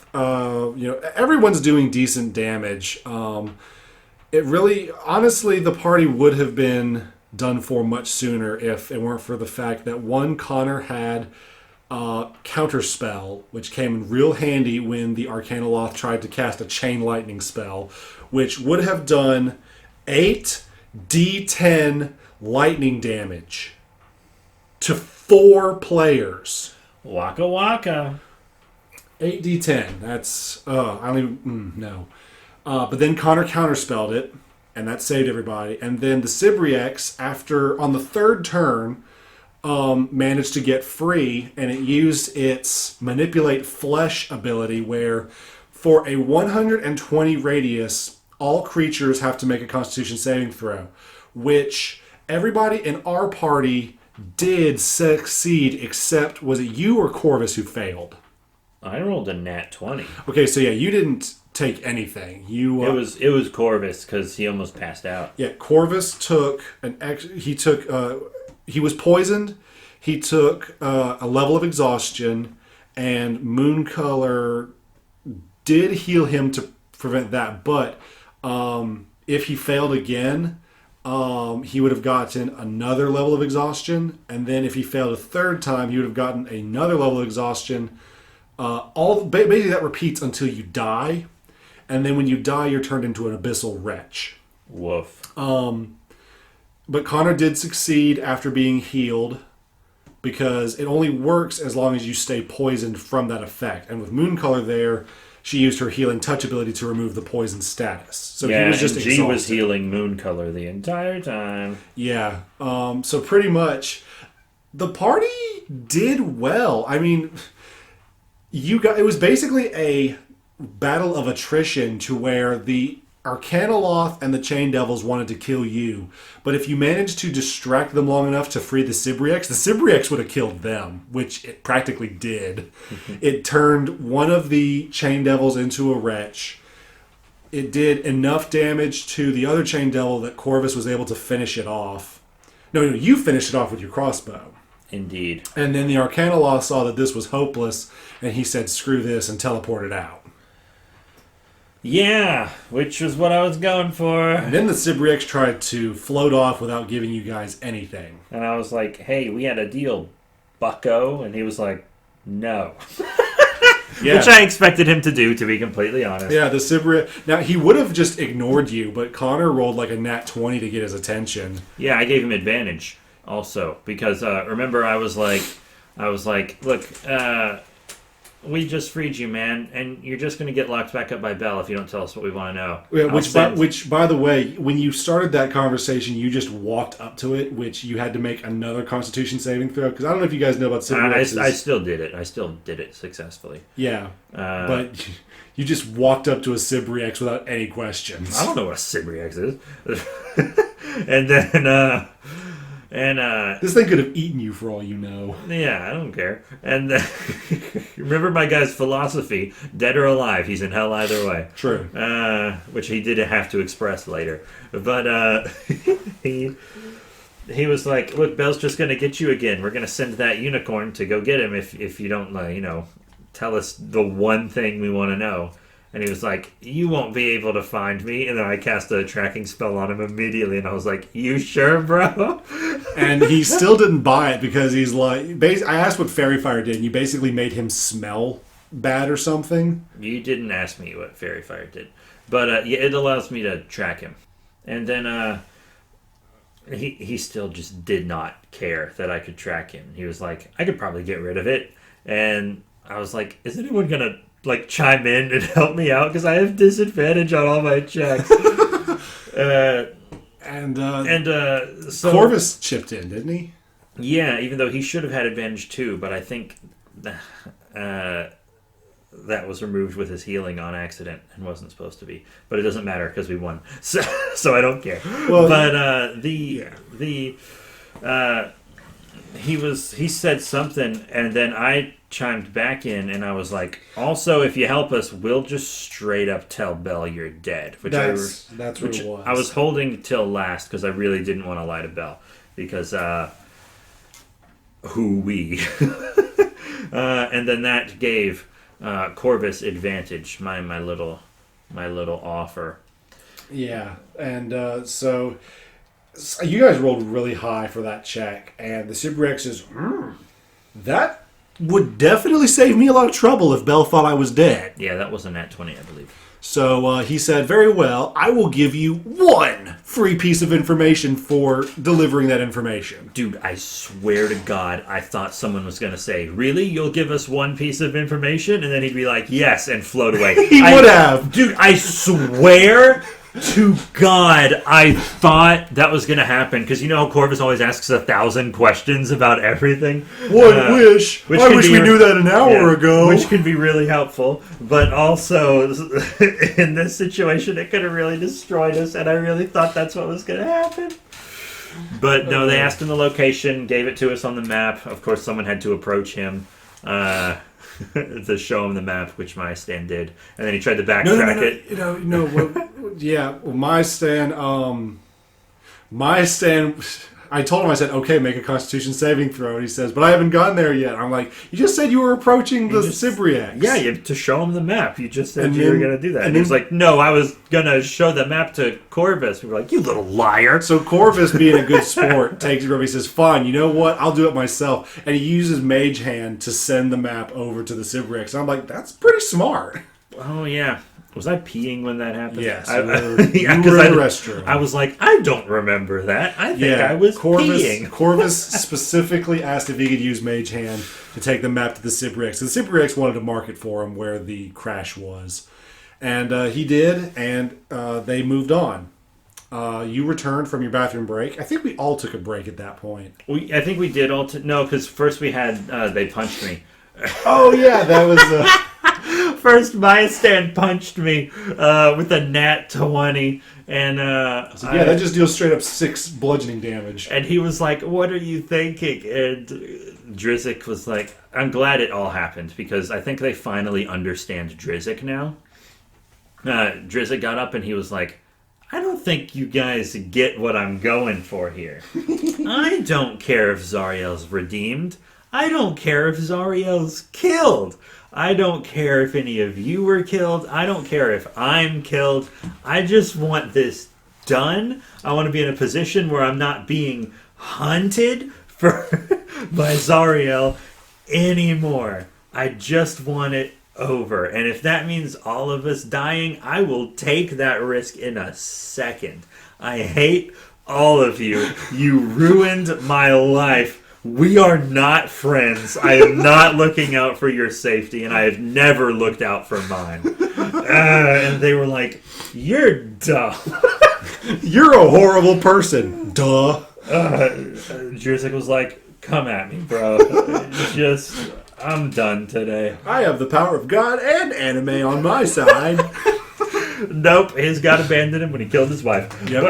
everyone's doing decent damage. It really, honestly, the party would have been done for much sooner if it weren't for the fact that Connor had Counterspell, which came in real handy when the Arcanoloth tried to cast a Chain Lightning spell, which would have done 8d10 lightning damage to 4 players. Waka waka. 8d10. That's I don't even no. But then Connor counterspelled it, and that saved everybody. And then the Sibriax, on the third turn, managed to get free, and it used its Manipulate Flesh ability, where for a 120 radius, all creatures have to make a Constitution saving throw, which everybody in our party did succeed, except was it you or Corvus who failed? I rolled a nat 20. Okay, so yeah, you didn't take anything. It was Corvus because he almost passed out. Yeah, Corvus took he was poisoned. He took a level of exhaustion, and Mooncolor did heal him to prevent that. But if he failed again, he would have gotten another level of exhaustion, and then if he failed a third time, he would have gotten another level of exhaustion. Basically that repeats until you die, and then when you die, you're turned into an abyssal wretch. Woof. But Connor did succeed after being healed, because it only works as long as you stay poisoned from that effect. And with Mooncolor there, she used her healing touch ability to remove the poison status. So yeah, he was just and G exhausted. was healing Mooncolor the entire time. Yeah. So pretty much, the party did well. I mean, it was basically a battle of attrition to where the Arcanoloth and the Chain Devils wanted to kill you. But if you managed to distract them long enough to free the Sibriax would have killed them, which it practically did. It turned one of the Chain Devils into a wretch. It did enough damage to the other Chain Devil that Corvus was able to finish it off. No, you finished it off with your crossbow. Indeed. And then the Arcanoloth saw that this was hopeless, and he said, screw this, and teleported out. Yeah, which was what I was going for. And then the Sibriax tried to float off without giving you guys anything. And I was like, hey, we had a deal, bucko. And he was like, no. Yeah. Which I expected him to do, to be completely honest. Yeah, the Sibriax. Now, he would have just ignored you, but Connor rolled like a nat 20 to get his attention. Yeah, I gave him advantage also. Because, remember, I was like, look, we just freed you, man, and you're just going to get locked back up by Bell if you don't tell us what we want to know. Yeah, which, by the way, when you started that conversation, you just walked up to it, which you had to make another Constitution saving throw. Because I don't know if you guys know about Sibriax. I still did it. I still did it successfully. Yeah, but you just walked up to a Sibriax without any questions. I don't know what a Sibriax is. And then... this thing could have eaten you for all you know. Yeah, I don't care. And remember my guy's philosophy: dead or alive, he's in hell either way. True. Which he did have to express later. But he was like, "Look, Belle's just going to get you again. We're going to send that unicorn to go get him if you don't, tell us the one thing we want to know." And he was like, "You won't be able to find me." And then I cast a tracking spell on him immediately, and I was like, "You sure, bro?" And he still didn't buy it because he's like, I asked what Fairy Fire did, and you basically made him smell bad or something. You didn't ask me what Fairy Fire did, but it allows me to track him. And then he still just did not care that I could track him. He was like, "I could probably get rid of it," and I was like, "Is anyone gonna chime in and help me out because I have disadvantage on all my checks?" So Corvus chipped in, didn't he? Yeah, even though he should have had advantage too, but I think that was removed with his healing on accident and wasn't supposed to be. But it doesn't matter because we won, so I don't care. Well, but he said something, and then I chimed back in, and I was like, "Also, if you help us, we'll just straight up tell Belle you're dead." That's what it was. I was holding till last because I really didn't want to lie to Belle because who we and then that gave Corvus advantage. My little offer. Yeah, and so you guys rolled really high for that check, and the Sibriax is that would definitely save me a lot of trouble if Belle thought I was dead. Yeah, that was a nat 20, I believe. So he said, "Very well, I will give you one free piece of information for delivering that information." Dude, I swear to God, I thought someone was going to say, "Really? You'll give us one piece of information?" And then he'd be like, "Yes," and float away. He would have. Dude, I swear to God, I thought that was going to happen. Because you know how Corvus always asks 1,000 questions about everything? I wish we knew that an hour ago. Which can be really helpful. But also, in this situation, it could have really destroyed us. And I really thought that's what was going to happen. But no, they asked him the location, gave it to us on the map. Of course, someone had to approach him to show him the map, which my stand did. And then he tried to backtrack it. My stand, I told him, I said, "Okay, make a Constitution saving throw." And he says, "But I haven't gotten there yet." I'm like, "You just said you were approaching the Sibriax." Yeah, you have to show him the map. You just said you were going to do that. And he was like, "No, I was going to show the map to Corvus." We were like, "You little liar." So Corvus, being a good sport, takes it over. He says, "Fine, you know what? I'll do it myself." And he uses Mage Hand to send the map over to the Sibriax. And I'm like, that's pretty smart. Oh, yeah. Was I peeing when that happened? Yes. You were in the restroom. I was like, I don't remember that. I think I was peeing. Corvus specifically asked if he could use Mage Hand to take the map to the Sibriax. The Sibriax wanted to mark it for him where the crash was. And he did, and they moved on. You returned from your bathroom break. I think we all took a break at that point. I think we did all... No, because first we had... they punched me. Oh, yeah, that was... First, my stand punched me with a nat 20, and that just deals straight up 6 bludgeoning damage. And he was like, "What are you thinking?" And Drizzt was like, "I'm glad it all happened because I think they finally understand Drizzt now." Drizzt got up and he was like, "I don't think you guys get what I'm going for here. I don't care if Zariel's redeemed. I don't care if Zariel's killed. I don't care if any of you were killed. I don't care if I'm killed. I just want this done. I want to be in a position where I'm not being hunted by Zariel anymore. I just want it over. And if that means all of us dying, I will take that risk in a second. I hate all of you. You ruined my life. We are not friends. I am not looking out for your safety, and I have never looked out for mine." And they were like, "You're dumb. You're a horrible person. Duh." Drizzt was like, "Come at me, bro. I'm done today." I have the power of God and anime on my side. Nope, his God abandoned him when he killed his wife. Yep.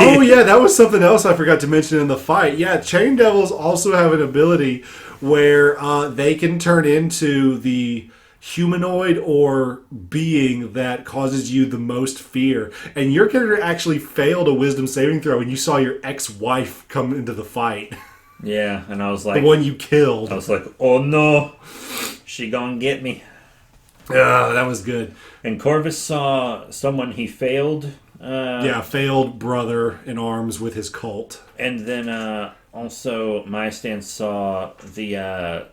Oh yeah, that was something else I forgot to mention in the fight. Yeah, Chain Devils also have an ability where they can turn into the humanoid or being that causes you the most fear. And your character actually failed a wisdom saving throw and you saw your ex-wife come into the fight. Yeah, and I was like... The one you killed. I was like, oh no, she gonna get me. That was good. And Corvus saw someone he failed. Failed brother in arms with his cult. And then also my stance saw the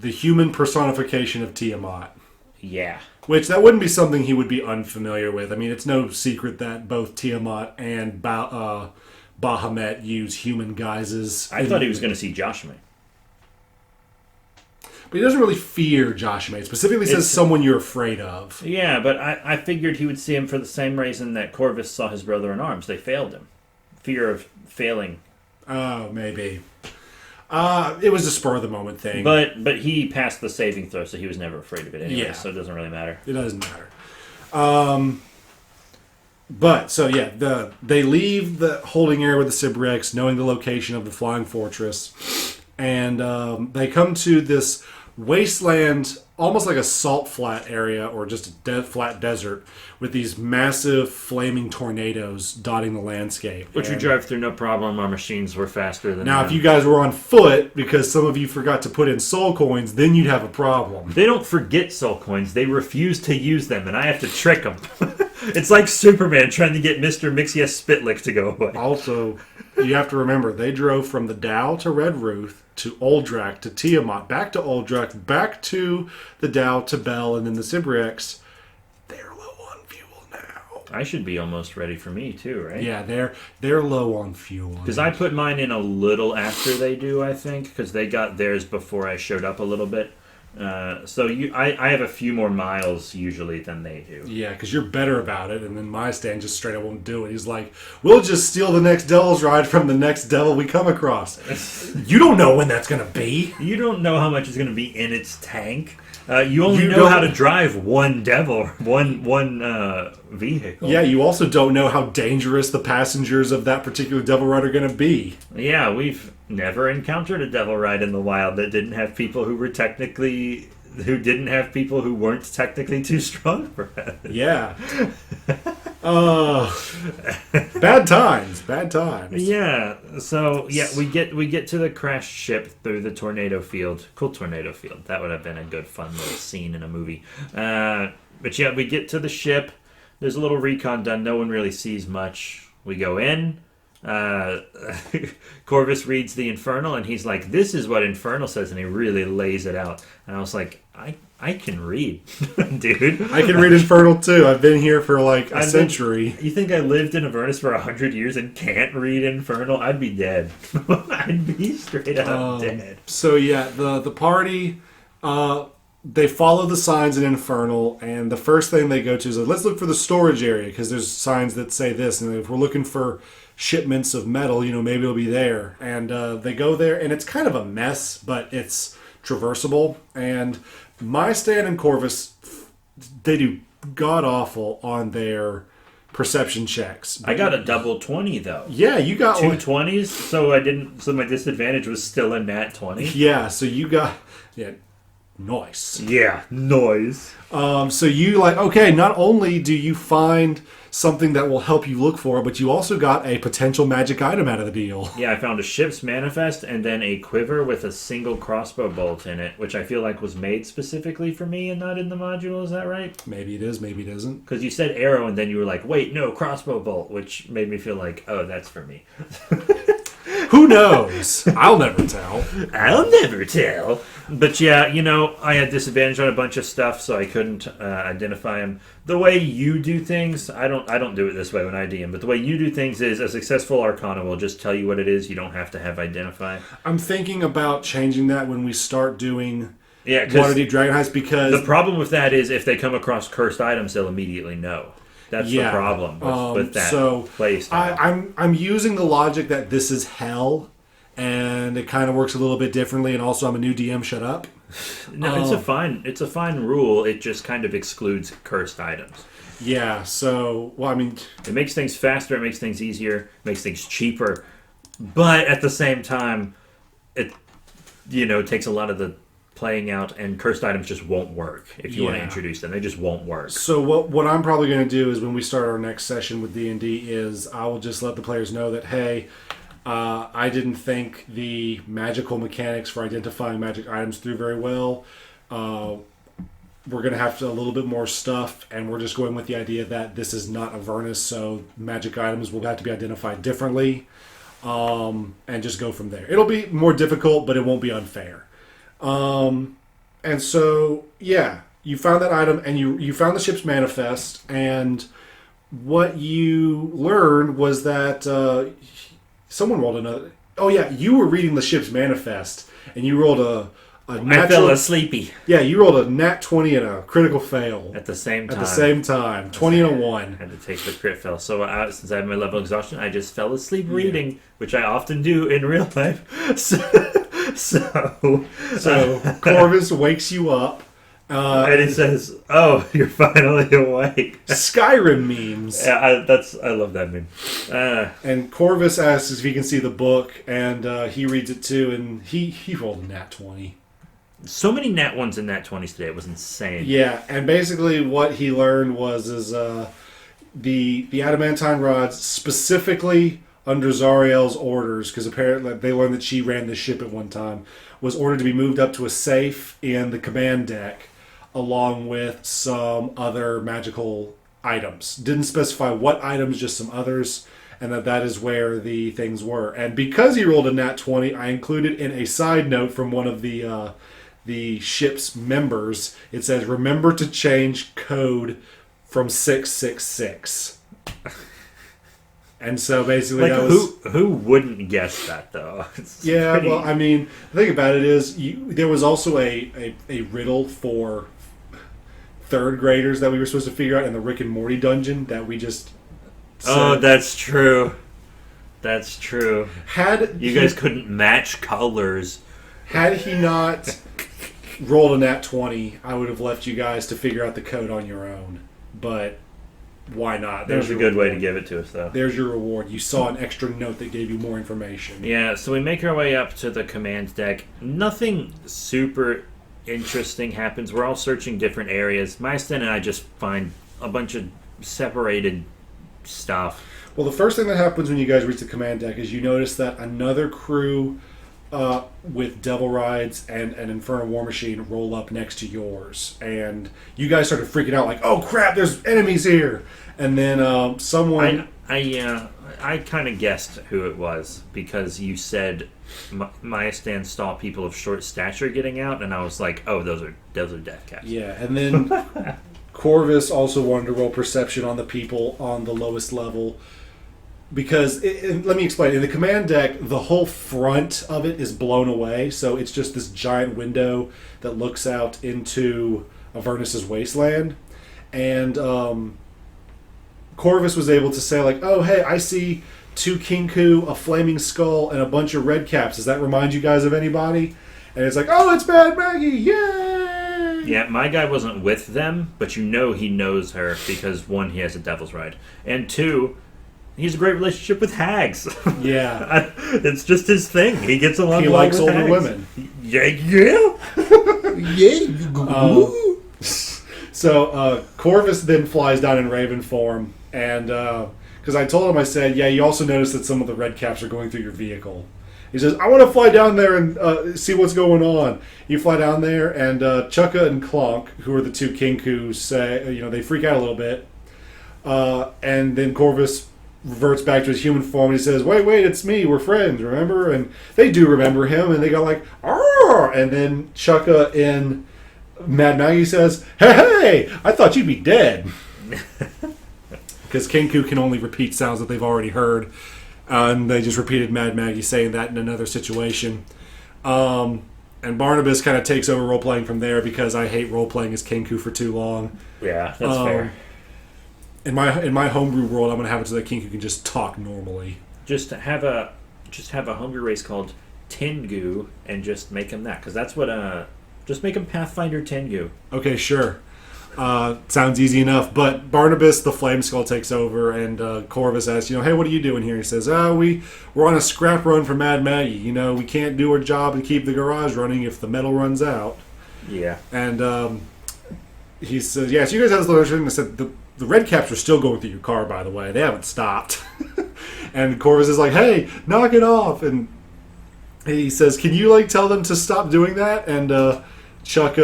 human personification of Tiamat. Yeah. Which, that wouldn't be something he would be unfamiliar with. I mean, it's no secret that both Tiamat and Bahamut use human guises. I thought he was going to see Joshua. But he doesn't really fear Joshua. It specifically says someone you're afraid of. Yeah, but I figured he would see him for the same reason that Corvus saw his brother in arms. They failed him. Fear of failing. Oh, maybe. It was a spur-of-the-moment thing. But he passed the saving throw, so he was never afraid of it anyway, Yeah. So it doesn't really matter. It doesn't matter. They leave the holding area with the Sibriax, knowing the location of the flying fortress, and they come to this wasteland, almost like a salt flat area or just a flat desert, with these massive flaming tornadoes dotting the landscape. Which we drive through no problem. Our machines were faster than Now, them. if you guys were on foot, because some of you forgot to put in soul coins, then you'd have a problem. They don't forget soul coins. They refuse to use them, and I have to trick them. It's like Superman trying to get Mr. Mixius Spitlick to go away. Also, you have to remember, they drove from the Dow to Red Ruth to Uldrak to Tiamat, back to Uldrak, back to the Dow to Bel, and then the Sibriax. They're low on fuel now. I should be almost ready for me, too, right? Yeah, they're low on fuel. Because I put mine in a little after they do, I think, because they got theirs before I showed up a little bit. I have a few more miles usually than they do. Yeah, because you're better about it, and then my stand just straight up won't do it. He's like, we'll just steal the next Devil's Ride from the next devil we come across. You don't know when that's going to be. You don't know how much is going to be in its tank. You only know how to drive one devil, one vehicle. Yeah, you also don't know how dangerous the passengers of that particular Devil Ride are going to be. Yeah, we've never encountered a devil ride in the wild that didn't have people who didn't have people who weren't technically too strong for it. Yeah. Bad times. Yeah. So we get to the crashed ship through the tornado field. Cool tornado field. That would have been a good fun little scene in a movie. But yeah, we get to the ship. There's a little recon done. No one really sees much. We go in. Corvus reads the Infernal and he's like, this is what Infernal says, and he really lays it out. And I was like, I can read, dude. I can read Infernal too. I've been here for like a century. You think I lived in Avernus for 100 years and can't read Infernal? I'd be dead. I'd be straight up dead. So yeah, the party, they follow the signs in Infernal, and the first thing they go to is, let's look for the storage area, because there's signs that say this, and if we're looking for shipments of metal, maybe it'll be there. And they go there, and it's kind of a mess, but it's traversable. And my stand and Corvus, they do god-awful on their perception checks. I got a double 20, though. Yeah, you got two 20s, so my disadvantage was still a nat 20. Yeah, so you got... Yeah, nice. Yeah, noise. So you okay, not only do you find something that will help you look for it, but you also got a potential magic item out of the deal. Yeah, I found a ship's manifest and then a quiver with a single crossbow bolt in it, which I feel like was made specifically for me and not in the module. Is that right? Maybe it is, maybe it isn't. Because you said arrow and then you were like, wait, no, crossbow bolt, which made me feel like, oh, that's for me. Who knows? I'll never tell. I'll never tell. But yeah, I had disadvantage on a bunch of stuff, so I couldn't identify them. The way you do things, I don't do it this way when I DM, but the way you do things is a successful Arcana will just tell you what it is. You don't have to have identify. I'm thinking about changing that when we start doing Waterdeep Waterdeep Dragon Heist, because the problem with that is if they come across cursed items, they'll immediately know. That's the problem with that play style. I'm using the logic that this is hell, and it kind of works a little bit differently. And also, I'm a new DM. Shut up. No, it's a fine rule. It just kind of excludes cursed items. Yeah. So, it makes things faster. It makes things easier. It makes things cheaper. But at the same time, it takes a lot of the playing out, and cursed items just won't work if you want to introduce them. They just won't work. So what I'm probably going to do is when we start our next session with D&D is I will just let the players know that, hey, I didn't think the magical mechanics for identifying magic items through very well. We're going to have a little bit more stuff, and we're just going with the idea that this is not Avernus, so magic items will have to be identified differently, and just go from there. It'll be more difficult, but it won't be unfair. And so, yeah, you found that item, and you found the ship's manifest, and what you learned was that someone rolled another... Oh, yeah, you were reading the ship's manifest, and you rolled a natural... I fell asleepy. Yeah, you rolled a nat 20 and a critical fail. At the same time. 20 and a 1. I had to take the crit fail. So since I have my level of exhaustion, I just fell asleep reading, which I often do in real life. So Corvus wakes you up. And he says, "Oh, you're finally awake." Skyrim memes. Yeah, I love that meme. And Corvus asks if he can see the book, and he reads it too, and he rolled a nat 20. So many nat 1s and nat 20s today. It was insane. Yeah, and basically what he learned was the adamantine rods, specifically under Zariel's orders, because apparently they learned that she ran the ship at one time, was ordered to be moved up to a safe in the command deck, along with some other magical items. Didn't specify what items, just some others, and that is where the things were. And because he rolled a nat 20, I included in a side note from one of the ship's members, it says, "Remember to change code from 666." And so basically, that was who wouldn't guess that though? Pretty... well, I mean, the thing about it is, there was also a riddle for third graders that we were supposed to figure out in the Rick and Morty dungeon that we just said. Oh, that's true. That's true. You guys couldn't match colors. Had he not rolled a nat 20, I would have left you guys to figure out the code on your own. But why not? There's a good way to give it to us, though. There's your reward. You saw an extra note that gave you more information. Yeah, so we make our way up to the command deck. Nothing super interesting happens. We're all searching different areas. Maestan and I just find a bunch of separated stuff. Well, the first thing that happens when you guys reach the command deck is you notice that another crew with Devil Rides and an Infernal War Machine roll up next to yours. And you guys started freaking out like, oh crap, there's enemies here! And then someone... I kind of guessed who it was because you said Maestan saw people of short stature getting out, and I was like, oh, those are death caps. Yeah, and then Corvus also wanted to roll perception on the people on the lowest level. Because, let me explain, in the command deck, the whole front of it is blown away, so it's just this giant window that looks out into Avernus' wasteland. And Corvus was able to say, like, oh, hey, I see 2 Kinku, a flaming skull, and a bunch of red caps. Does that remind you guys of anybody? And it's like, oh, it's Mad Maggie, yay! Yeah, my guy wasn't with them, but you know he knows her because, 1, he has a Devil's Ride, and 2... he has a great relationship with hags. Yeah. It's just his thing. He gets along he well likes with older hags. women. Yeah. So Corvus then flies down in Raven form, and because I told him, I said, yeah, you also noticed that some of the red caps are going through your vehicle. He says, I want to fly down there and see what's going on. You fly down there, and Chukka and Clonk, who are the 2 Kinku, say, they freak out a little bit. And then Corvus reverts back to his human form, and he says, wait, it's me, we're friends, remember? And they do remember him, and they go like, arr! And then Chukka in Mad Maggie says, hey, I thought you'd be dead. Because Kinku can only repeat sounds that they've already heard, and they just repeated Mad Maggie saying that in another situation. And Barnabas kind of takes over role-playing from there, because I hate role-playing as Kinku for too long. Yeah, that's fair. In my homebrew world, I'm gonna have it so that Kinku can just talk normally. Just have a homebrew race called Tengu and just make him that, because that's what just make him Pathfinder Tengu. Okay, sure. Sounds easy enough. But Barnabas, the Flame Skull, takes over, and Corvus asks, hey, what are you doing here? He says, we're on a scrap run for Mad Maggie. We can't do our job and keep the garage running if the metal runs out. Yeah. And he says, yeah, so you guys have this location. I said, the red caps are still going through your car, by the way. They haven't stopped. And Corvus is like, hey, knock it off. And he says, can you, like, tell them to stop doing that? And Chuck,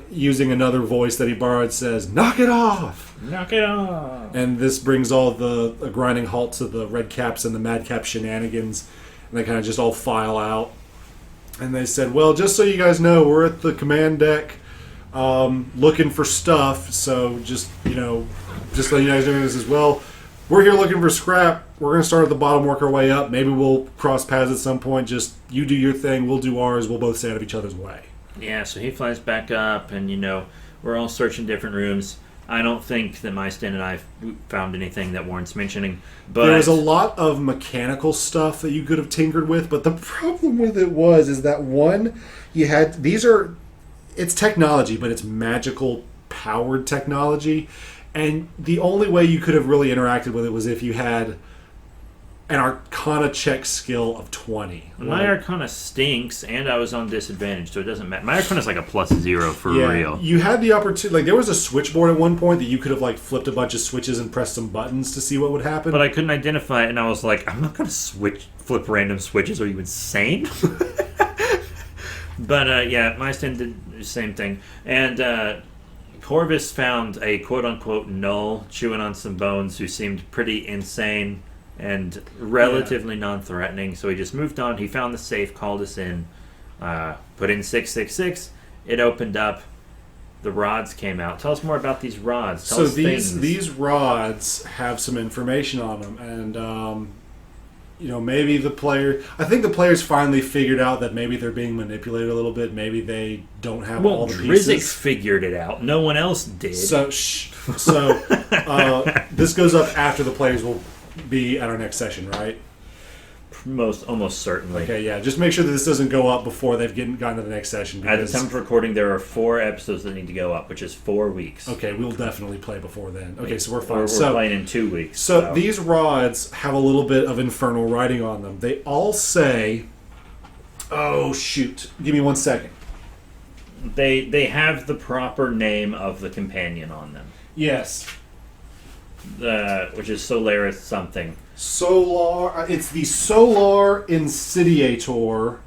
using another voice that he borrowed, says, knock it off. Knock it off. And this brings all a grinding halt to the red caps and the madcap shenanigans. And they kind of just all file out. And they said, well, just so you guys know, we're at the command deck looking for stuff. So just let you guys know this as well. We're here looking for scrap. We're going to start at the bottom, work our way up. Maybe we'll cross paths at some point. Just you do your thing, we'll do ours. We'll both stay out of each other's way. Yeah, so he flies back up, and, we're all searching different rooms. I don't think that my stand and I found anything that warrants mentioning. But there was a lot of mechanical stuff that you could have tinkered with, but the problem with it is that one, you had it's technology, but it's magical powered technology, and the only way you could have really interacted with it was if you had an Arcana check skill of 20. My Arcana stinks, and I was on disadvantage, so it doesn't matter. My Arcana is like a +0 for real. You had the opportunity. Like, there was a switchboard at one point that you could have, like, flipped a bunch of switches and pressed some buttons to see what would happen. But I couldn't identify it, and I was like, I'm not going to flip random switches. Are you insane? But, yeah, my stand did the same thing. And Corvus found a quote-unquote null chewing on some bones who seemed pretty insane and relatively non-threatening, so he just moved on. He found the safe, called us in, put in 666. It opened up. The rods came out. Tell us more about these rods. Tell us these rods have some information on them, and maybe the player. I think the players finally figured out that maybe they're being manipulated a little bit. Maybe they don't have all the pieces. Drizzt figured it out. No one else did. So this goes up after the players will be at our next session, right? Almost certainly. Okay, yeah. Just make sure that this doesn't go up before they've gotten to the next session. At the time of recording, there are 4 episodes that need to go up, which is 4 weeks. Okay, we'll definitely play before then. Okay, so we're fine. We're playing in 2 weeks. So these rods have a little bit of infernal writing on them. They all say... Oh, shoot. Give me 1 second. They have the proper name of the companion on them. Yes. Which is Solaris something. It's the Solar Insidiator.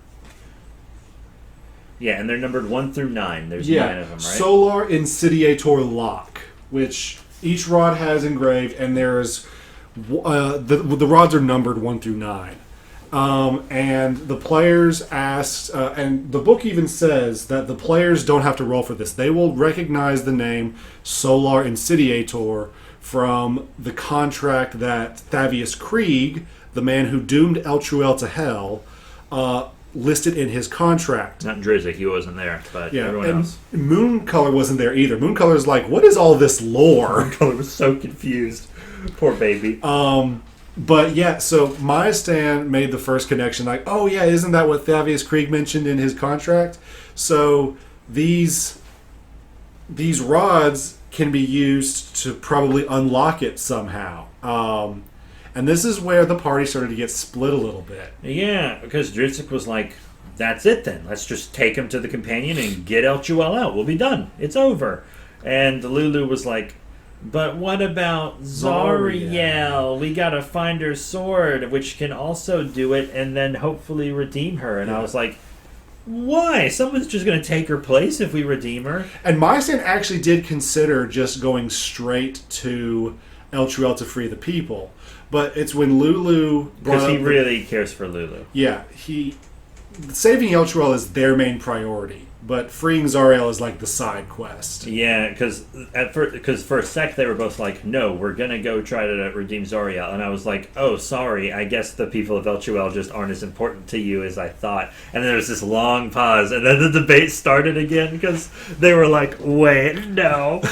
Yeah, and they're numbered 1 through 9. There's 9 of them, right? Solar Insidiator Lock, which each rod has engraved, and there's the rods are numbered 1 through 9. And the players asked, and the book even says that the players don't have to roll for this. They will recognize the name Solar Insidiator from the contract that Thavius Krieg, the man who doomed Eltruel to hell, listed in his contract. Not Drizzt, he wasn't there, but everyone else. Mooncolor wasn't there either. Mooncolor's like, what is all this lore? Mooncolor was so confused. Poor baby. But yeah, so Maya Stan made the first connection, like, oh yeah, isn't that what Thavius Krieg mentioned in his contract? So these rods can be used to probably unlock it somehow. And this is where the party started to get split a little bit. Yeah, because Drizzt was like, that's it then. Let's just take him to the companion and get Eltruel out. We'll be done. It's over. And Lulu was like, but what about Zariel? We gotta find her sword, which can also do it, and then hopefully redeem her. And I was like, why? Someone's just going to take her place if we redeem her. And Maisan actually did consider just going straight to Eltruel to free the people. But it's when Lulu... Because he really cares for Lulu. Yeah, saving Eltruel is their main priority. But freeing Zariel is like the side quest. Yeah, because for a sec they were both like, no, we're going to go try to redeem Zariel. And I was like, oh, sorry, I guess the people of Eltruel just aren't as important to you as I thought. And then there was this long pause, and then the debate started again because they were like, wait, no.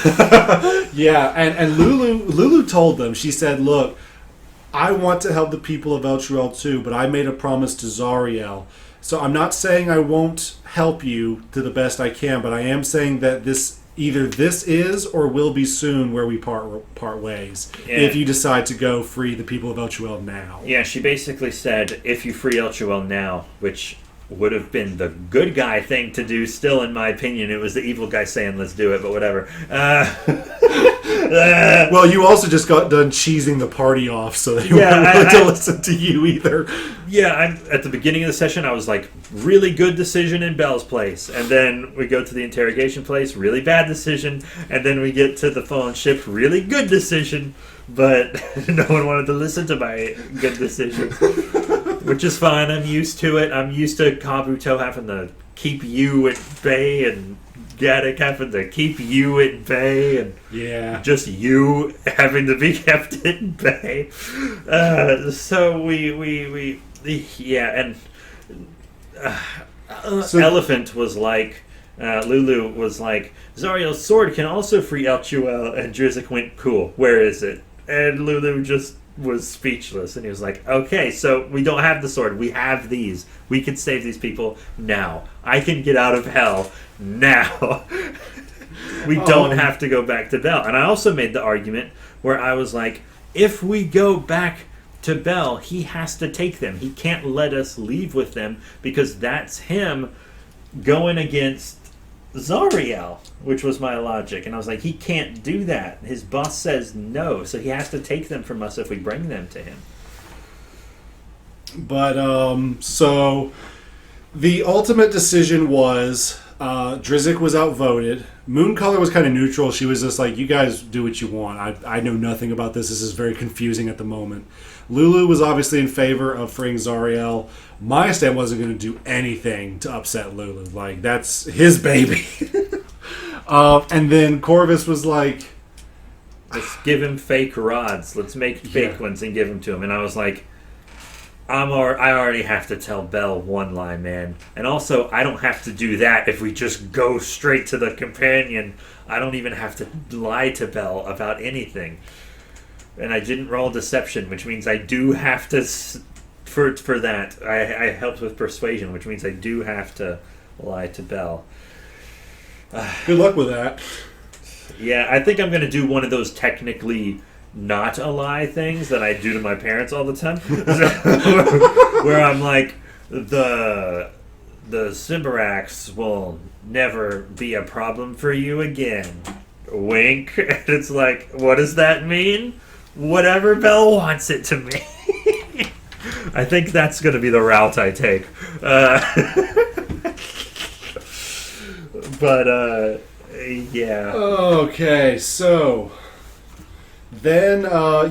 Yeah, and Lulu told them, she said, look, I want to help the people of Eltruel too, but I made a promise to Zariel. So I'm not saying I won't help you to the best I can, but I am saying that this is or will be soon where we part ways. Yeah. If you decide to go free the people of Eltruel now. Yeah, she basically said, if you free Eltruel now, which would have been the good guy thing to do. Still, in my opinion, it was the evil guy saying, let's do it, but whatever. Well, you also just got done cheesing the party off, so they weren't willing to listen to you either. Yeah, at the beginning of the session, I was like, really good decision in Belle's place. And then we go to the interrogation place, really bad decision. And then we get to the fallen ship, really good decision. But no one wanted to listen to my good decisions. Which is fine, I'm used to it. I'm used to Kabuto having to keep you at bay and Gaddock having to keep you at bay and just you having to be kept at bay. So Elephant was like, Lulu was like, Zariel's sword can also free Elchuel, and Drizzt went, cool, where is it? And Lulu just was speechless, and he was like, okay, so we don't have the sword, we have these, we can save these people now, I can get out of hell now. We don't have to go back to Belle. And I also made the argument where I was like, if we go back to Belle, he has to take them, he can't let us leave with them, because that's him going against Zariel, which was my logic. And I was like, he can't do that. His boss says no, so he has to take them from us if we bring them to him. But, so the ultimate decision was Drizzt was outvoted. Mooncolor was kind of neutral. She was just like, you guys do what you want. I know nothing about this. This is very confusing at the moment. Lulu was obviously in favor of freeing Zariel. Myastan wasn't going to do anything to upset Lulu. Like, that's his baby. And then Corvus was like, let's give him fake rods. Let's make fake ones and give them to him. And I was like, I already have to tell Belle one line, man. And also, I don't have to do that if we just go straight to the companion. I don't even have to lie to Belle about anything. And I didn't roll deception, which means I do have to... For that, I helped with persuasion, which means I do have to lie to Belle. Good luck with that. Yeah, I think I'm going to do one of those technically not a lie things that I do to my parents all the time. Where I'm like, the Sibriax will never be a problem for you again. Wink. And it's like, what does that mean? Whatever Belle wants it to mean. I think that's going to be the route I take. Yeah. Okay, so then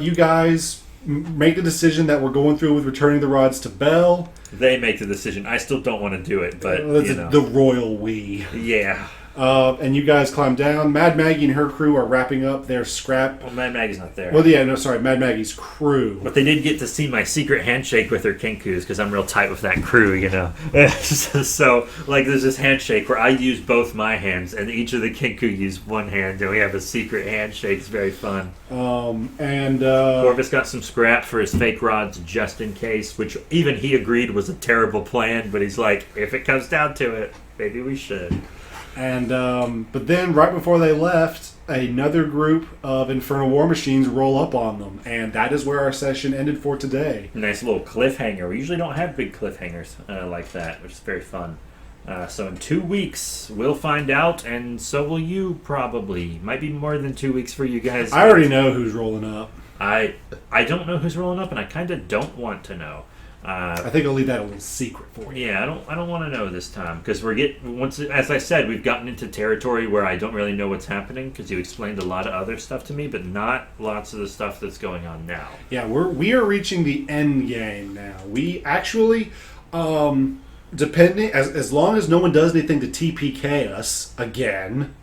you guys make the decision that we're going through with returning the rods to Belle. They make the decision. I still don't want to do it, but the royal we. Yeah. And you guys climb down. Mad Maggie and her crew are wrapping up their scrap. Well, Mad Maggie's not there. Well, yeah, no, sorry, Mad Maggie's crew. But they did get to see my secret handshake with her Kinkus, because I'm real tight with that crew, you know. So, like, there's this handshake where I use both my hands, and each of the Kinku use one hand, and we have a secret handshake. It's very fun. Corvus got some scrap for his fake rods just in case, which even he agreed was a terrible plan, but he's like, if it comes down to it, maybe we should. And but then right before they left, another group of Infernal War Machines roll up on them, and that is where our session ended for today. Nice little cliffhanger. We usually don't have big cliffhangers like that, which is very fun. So in 2 weeks, we'll find out, and so will you probably. Might be more than 2 weeks for you guys. I already know who's rolling up. I don't know who's rolling up, and I kind of don't want to know. I think I'll leave that a little secret for you. Yeah, I don't want to know this time, because as I said, we've gotten into territory where I don't really know what's happening, because you explained a lot of other stuff to me, but not lots of the stuff that's going on now. Yeah, we are reaching the end game now. We actually, depending as long as no one does anything to TPK us again.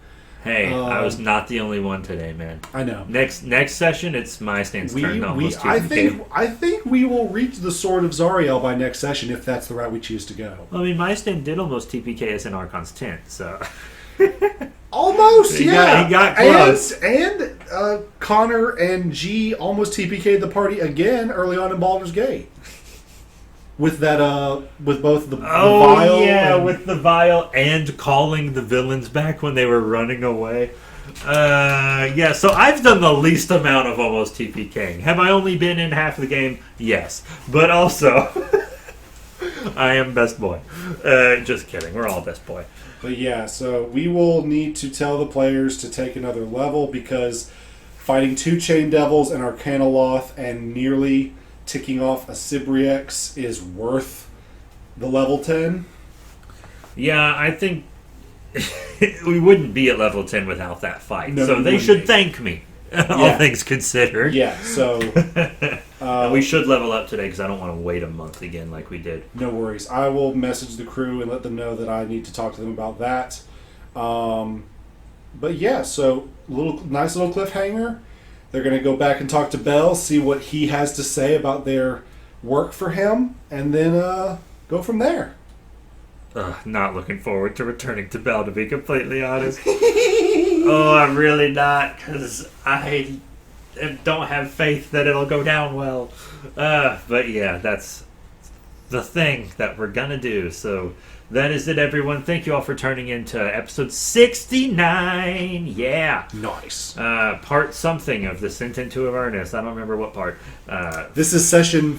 Hey, I was not the only one today, man. I know. Next session, it's my stand's turn. I think we will reach the Sword of Zariel by next session if that's the route we choose to go. Well, I mean, my stand did almost TPK us in Archon's tent, so almost, yeah. He got close. And Connor and G almost TPK'd the party again early on in Baldur's Gate. With that, with both the vial. Yeah, with the vial and calling the villains back when they were running away. Yeah, so I've done the least amount of almost TPKing. Have I only been in half the game? Yes. But also, I am best boy. Just kidding. We're all best boy. But yeah, so we will need to tell the players to take another level because fighting 2 Chain Devils and Arcanoloth and nearly ticking off a Sibriax is worth the level 10. Yeah, I think we wouldn't be at level 10 without that fight. No, so they should thank me, all things considered. Yeah, so... and we should level up today because I don't want to wait a month again like we did. No worries. I will message the crew and let them know that I need to talk to them about that. But yeah, so nice little cliffhanger. They're going to go back and talk to Bell, see what he has to say about their work for him, and then go from there. Not looking forward to returning to Bell, to be completely honest. I'm really not, because I don't have faith that it'll go down well. But yeah, that's the thing that we're going to do. So that is it, everyone. Thank you all for turning into episode 69. Yeah. Nice. Part something of the Sent into Avernus. I don't remember what part. This is session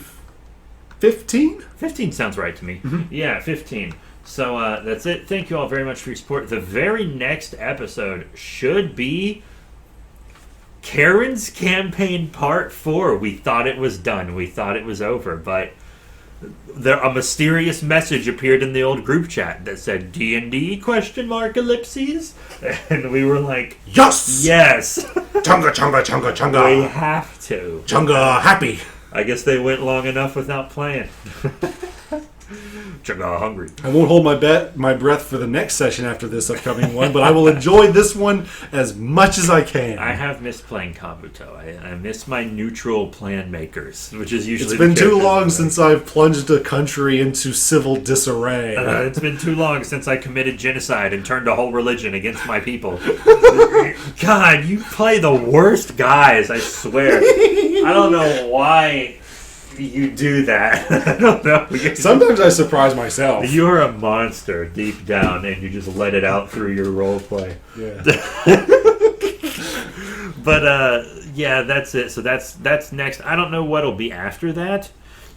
15? 15 sounds right to me. Mm-hmm. Yeah, 15. So that's it. Thank you all very much for your support. The very next episode should be Karen's Campaign Part 4. We thought it was done. We thought it was over, but a mysterious message appeared in the old group chat that said D&D ? Ellipses, and we were like, yes! Yes! Chunga, chunga, chunga, chunga. We have to. Chunga, happy. I guess they went long enough without playing. Chunga, hungry. I won't hold my breath for the next session after this upcoming one, but I will enjoy this one as much as I can. I have missed playing Kabuto. I miss my neutral plan makers, which is usually... It's been too long since I've plunged a country into civil disarray. It's been too long since I committed genocide and turned a whole religion against my people. God, you play the worst guys, I swear. I don't know why you do that. I don't know. Sometimes I surprise myself. You're a monster deep down, and you just let it out through your role play. Yeah. But yeah, that's it. So that's next. I don't know what'll be after that.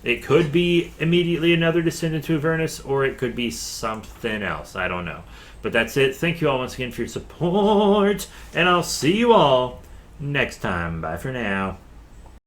It could be immediately another Descent into Avernus, or it could be something else. I don't know. But that's it. Thank you all once again for your support, and I'll see you all next time. Bye for now.